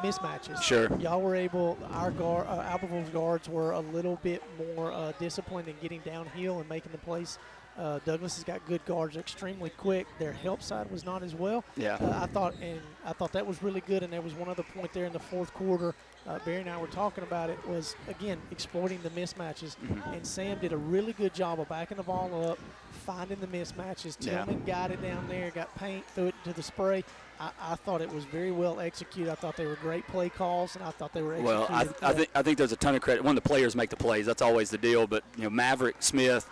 mismatches. Sure. Y'all were able, Albertville's guards were a little bit more disciplined in getting downhill and making the plays. Douglas has got good guards, extremely quick. Their help side was not as well. Yeah. I thought that was really good, and there was one other point there in the fourth quarter. Barry and I were talking about it, was, again, exploiting the mismatches. Mm-hmm. And Sam did a really good job of backing the ball up, finding the mismatches. Tillman got it down there, got paint, threw it into the spray. I thought it was very well executed. I thought they were great play calls, and I thought they were executed. Well, I think there's a ton of credit. One, the players make the plays. That's always the deal. But, Maverick Smith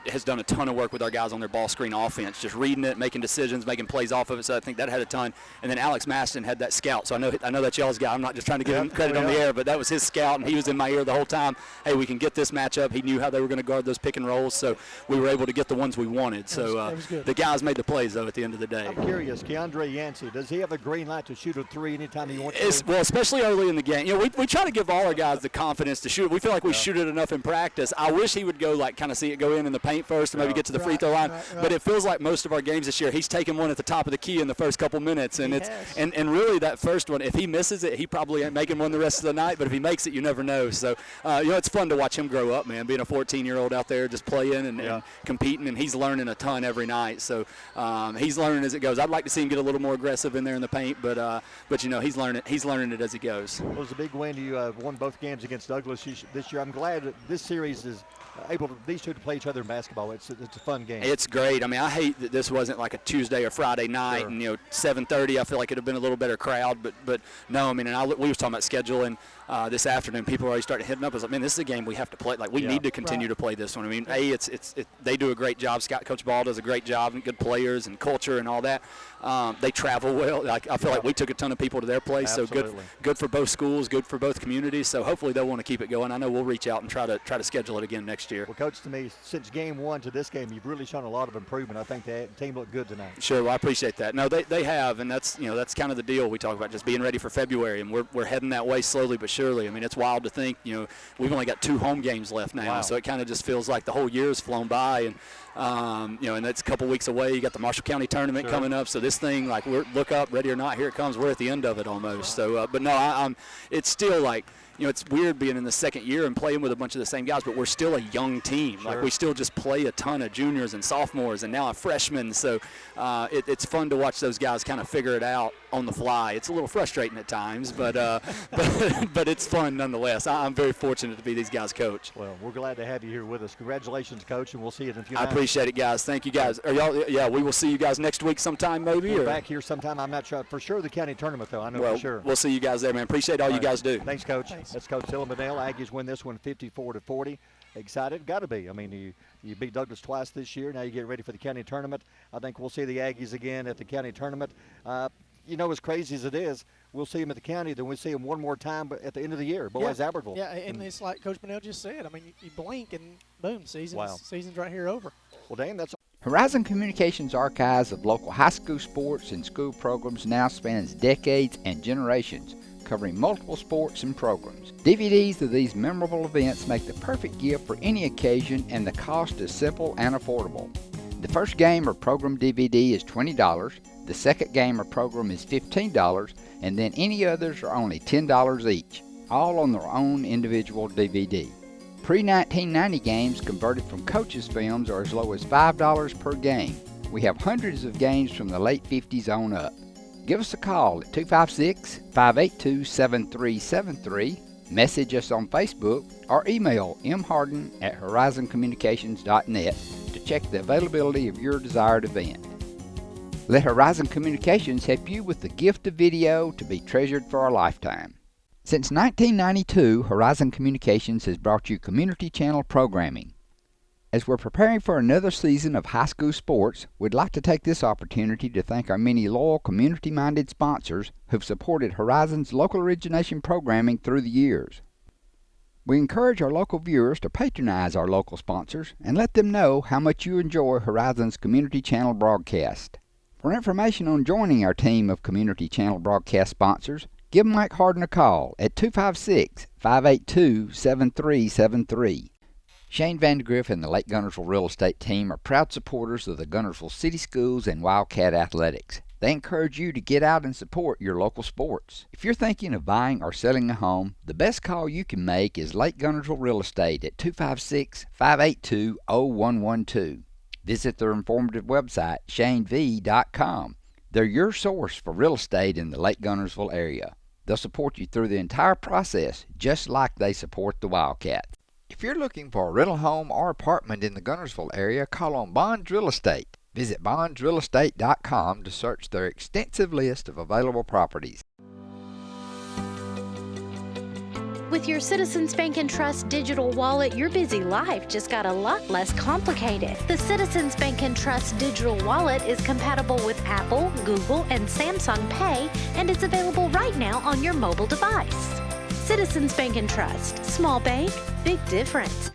has done a ton of work with our guys on their ball screen offense, just reading it, making decisions, making plays off of it. So I think that had a ton. And then Alex Maston had that scout. So I know that's y'all's guy. I'm not just trying to give him credit on the air, but that was his scout, and he was in my ear the whole time. Hey, we can get this matchup. He knew how they were going to guard those pick and rolls, so we were able to get the ones we wanted. So that was good. The guys made the plays, though, at the end of the day. I'm curious, Keandre Yancey, does he have a green light to shoot a 3 anytime he wants to? Well, especially early in the game. We try to give all our guys the confidence to shoot. We feel like we shoot it enough in practice. I wish he would go, kind of see it go in the paint first and maybe get to the free throw line. Right. But it feels like most of our games this year, he's taking one at the top of the key in the first couple minutes. And and really that first one, if he misses it, he probably ain't making one the rest of the night. But if he makes it, you never know. So, it's fun to watch him grow up, man, being a 14-year-old out there just playing and competing. And he's learning a ton every night. So he's learning as it goes. I'd like to see him get a little more aggressive in there in the paint. But he's learning it as he goes. Well, it was a big win. You won both games against Douglas this year. I'm glad that this series is able to these two to play each other in basketball. It's a fun game. It's great. I mean, I hate that this wasn't like a Tuesday or Friday night, and 7:30. I feel like it'd have been a little better crowd, but no. I mean, we was talking about scheduling this afternoon. People already started hitting up. I was like, man, this is a game we have to play. Like, we need to continue to play this one. I mean, they do a great job. Coach Ball does a great job, and good players and culture and all that. They travel well. I feel like we took a ton of people to their place. Absolutely. So good for both schools, good for both communities. So hopefully they'll want to keep it going. I know we'll reach out and try to schedule it again next year. Well, Coach, to me, since game 1 to this game, you've really shown a lot of improvement. I think the team looked good tonight. Sure, well, I appreciate that. No, they have, and that's kind of the deal we talk about, just being ready for February, and we're heading that way slowly but surely. I mean, it's wild to think, we've only got 2 home games left now, so it kind of just feels like the whole year's flown by, and and that's a couple weeks away. You got the Marshall County tournament coming up, so this thing, like, look up, ready or not, here it comes. We're at the end of it almost. So, but no, it's still like, it's weird being in the second year and playing with a bunch of the same guys, but we're still a young team. Like, we still just play a ton of juniors and sophomores and now a freshman. So it's fun to watch those guys kind of figure it out on the fly. It's a little frustrating at times, but it's fun nonetheless. I'm very fortunate to be these guys' coach. Well, we're glad to have you here with us. Congratulations, Coach, and we'll see you in a few minutes. I appreciate it, guys. Thank you, guys. Are y'all? Yeah, we will see you guys next week sometime, maybe. We're back here sometime. I'm not sure. For sure, the county tournament, though. I know for sure. We'll see you guys there, man. Appreciate all you guys do. Thanks, Coach. That's Coach Dylan Bedell. Aggies win this one 54-40. Excited? Got to be. I mean, you beat Douglas twice this year. Now you get ready for the county tournament. I think we'll see the Aggies again at the county tournament. As crazy as it is, we'll see them at the county, then we'll see them one more time at the end of the year. Boys, Albertville. Yeah, and it's like Coach Bedell just said. I mean, you blink and boom, season's right here over. Well, Dan, that's Horizon Communications' archives of local high school sports and school programs now spans decades and generations, covering multiple sports and programs. DVDs of these memorable events make the perfect gift for any occasion, and the cost is simple and affordable. The first game or program DVD is $20, the second game or program is $15, and then any others are only $10 each, all on their own individual DVD. Pre-1990 games converted from coaches' films are as low as $5 per game. We have hundreds of games from the late 50s on up. Give us a call at 256-582-7373, message us on Facebook, or email mharden@horizoncommunications.net to check the availability of your desired event. Let Horizon Communications help you with the gift of video to be treasured for a lifetime. Since 1992, Horizon Communications has brought you community channel programming. As we're preparing for another season of high school sports, we'd like to take this opportunity to thank our many loyal community-minded sponsors who've supported Horizon's local origination programming through the years. We encourage our local viewers to patronize our local sponsors and let them know how much you enjoy Horizon's community channel broadcast. For information on joining our team of community channel broadcast sponsors, give Mike Harden a call at 256-582-7373. Shane Vandegrift and the Lake Gunnersville Real Estate Team are proud supporters of the Gunnersville City Schools and Wildcat Athletics. They encourage you to get out and support your local sports. If you're thinking of buying or selling a home, the best call you can make is Lake Gunnersville Real Estate at 256-582-0112. Visit their informative website, shanev.com. They're your source for real estate in the Lake Gunnersville area. They'll support you through the entire process, just like they support the Wildcats. If you're looking for a rental home or apartment in the Gunnersville area, call on Bonds Real Estate. Visit bondsrealestate.com to search their extensive list of available properties. With your Citizens Bank and Trust digital wallet, your busy life just got a lot less complicated. The Citizens Bank and Trust digital wallet is compatible with Apple, Google, and Samsung Pay, and is available right now on your mobile device. Citizens Bank and Trust. Small bank, big difference.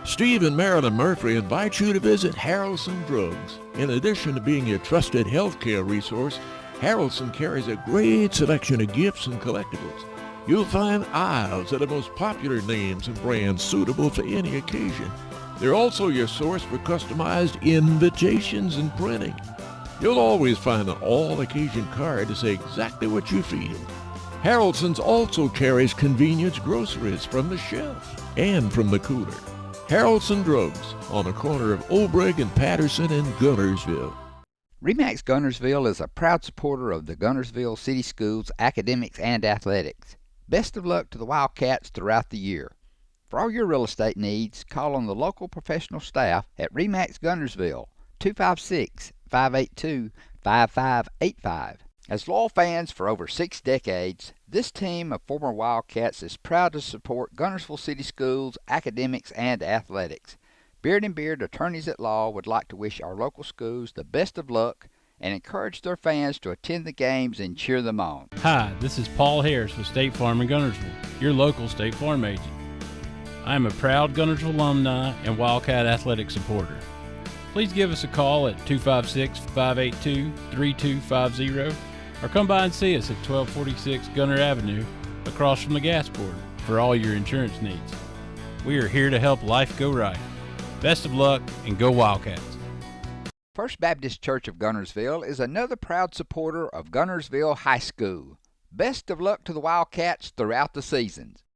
Steve and Marilyn Murphy invite you to visit Harrelson Drugs. In addition to being your trusted healthcare resource, Harrelson carries a great selection of gifts and collectibles. You'll find aisles of the most popular names and brands suitable for any occasion. They're also your source for customized invitations and printing. You'll always find an all-occasion card to say exactly what you feel. Harrelson's also carries convenience groceries from the shelf and from the cooler. Harrelson Drugs on the corner of Olbrich and Patterson in Gunnersville. RE/MAX Gunnersville is a proud supporter of the Gunnersville City Schools academics and athletics. Best of luck to the Wildcats throughout the year. For all your real estate needs, call on the local professional staff at RE/MAX Gunnersville, 256-582-5585. As loyal fans for over 6 decades, this team of former Wildcats is proud to support Gunnersville City Schools, academics, and athletics. Beard and Beard Attorneys at Law would like to wish our local schools the best of luck and encourage their fans to attend the games and cheer them on. Hi, this is Paul Harris with State Farm in Gunnersville, your local State Farm agent. I am a proud Gunnersville alumni and Wildcat athletic supporter. Please give us a call at 256-582-3250 or come by and see us at 1246 Gunner Avenue across from the gas board for all your insurance needs. We are here to help life go right. Best of luck and go Wildcats. First Baptist Church of Gunnersville is another proud supporter of Gunnersville High School. Best of luck to the Wildcats throughout the seasons.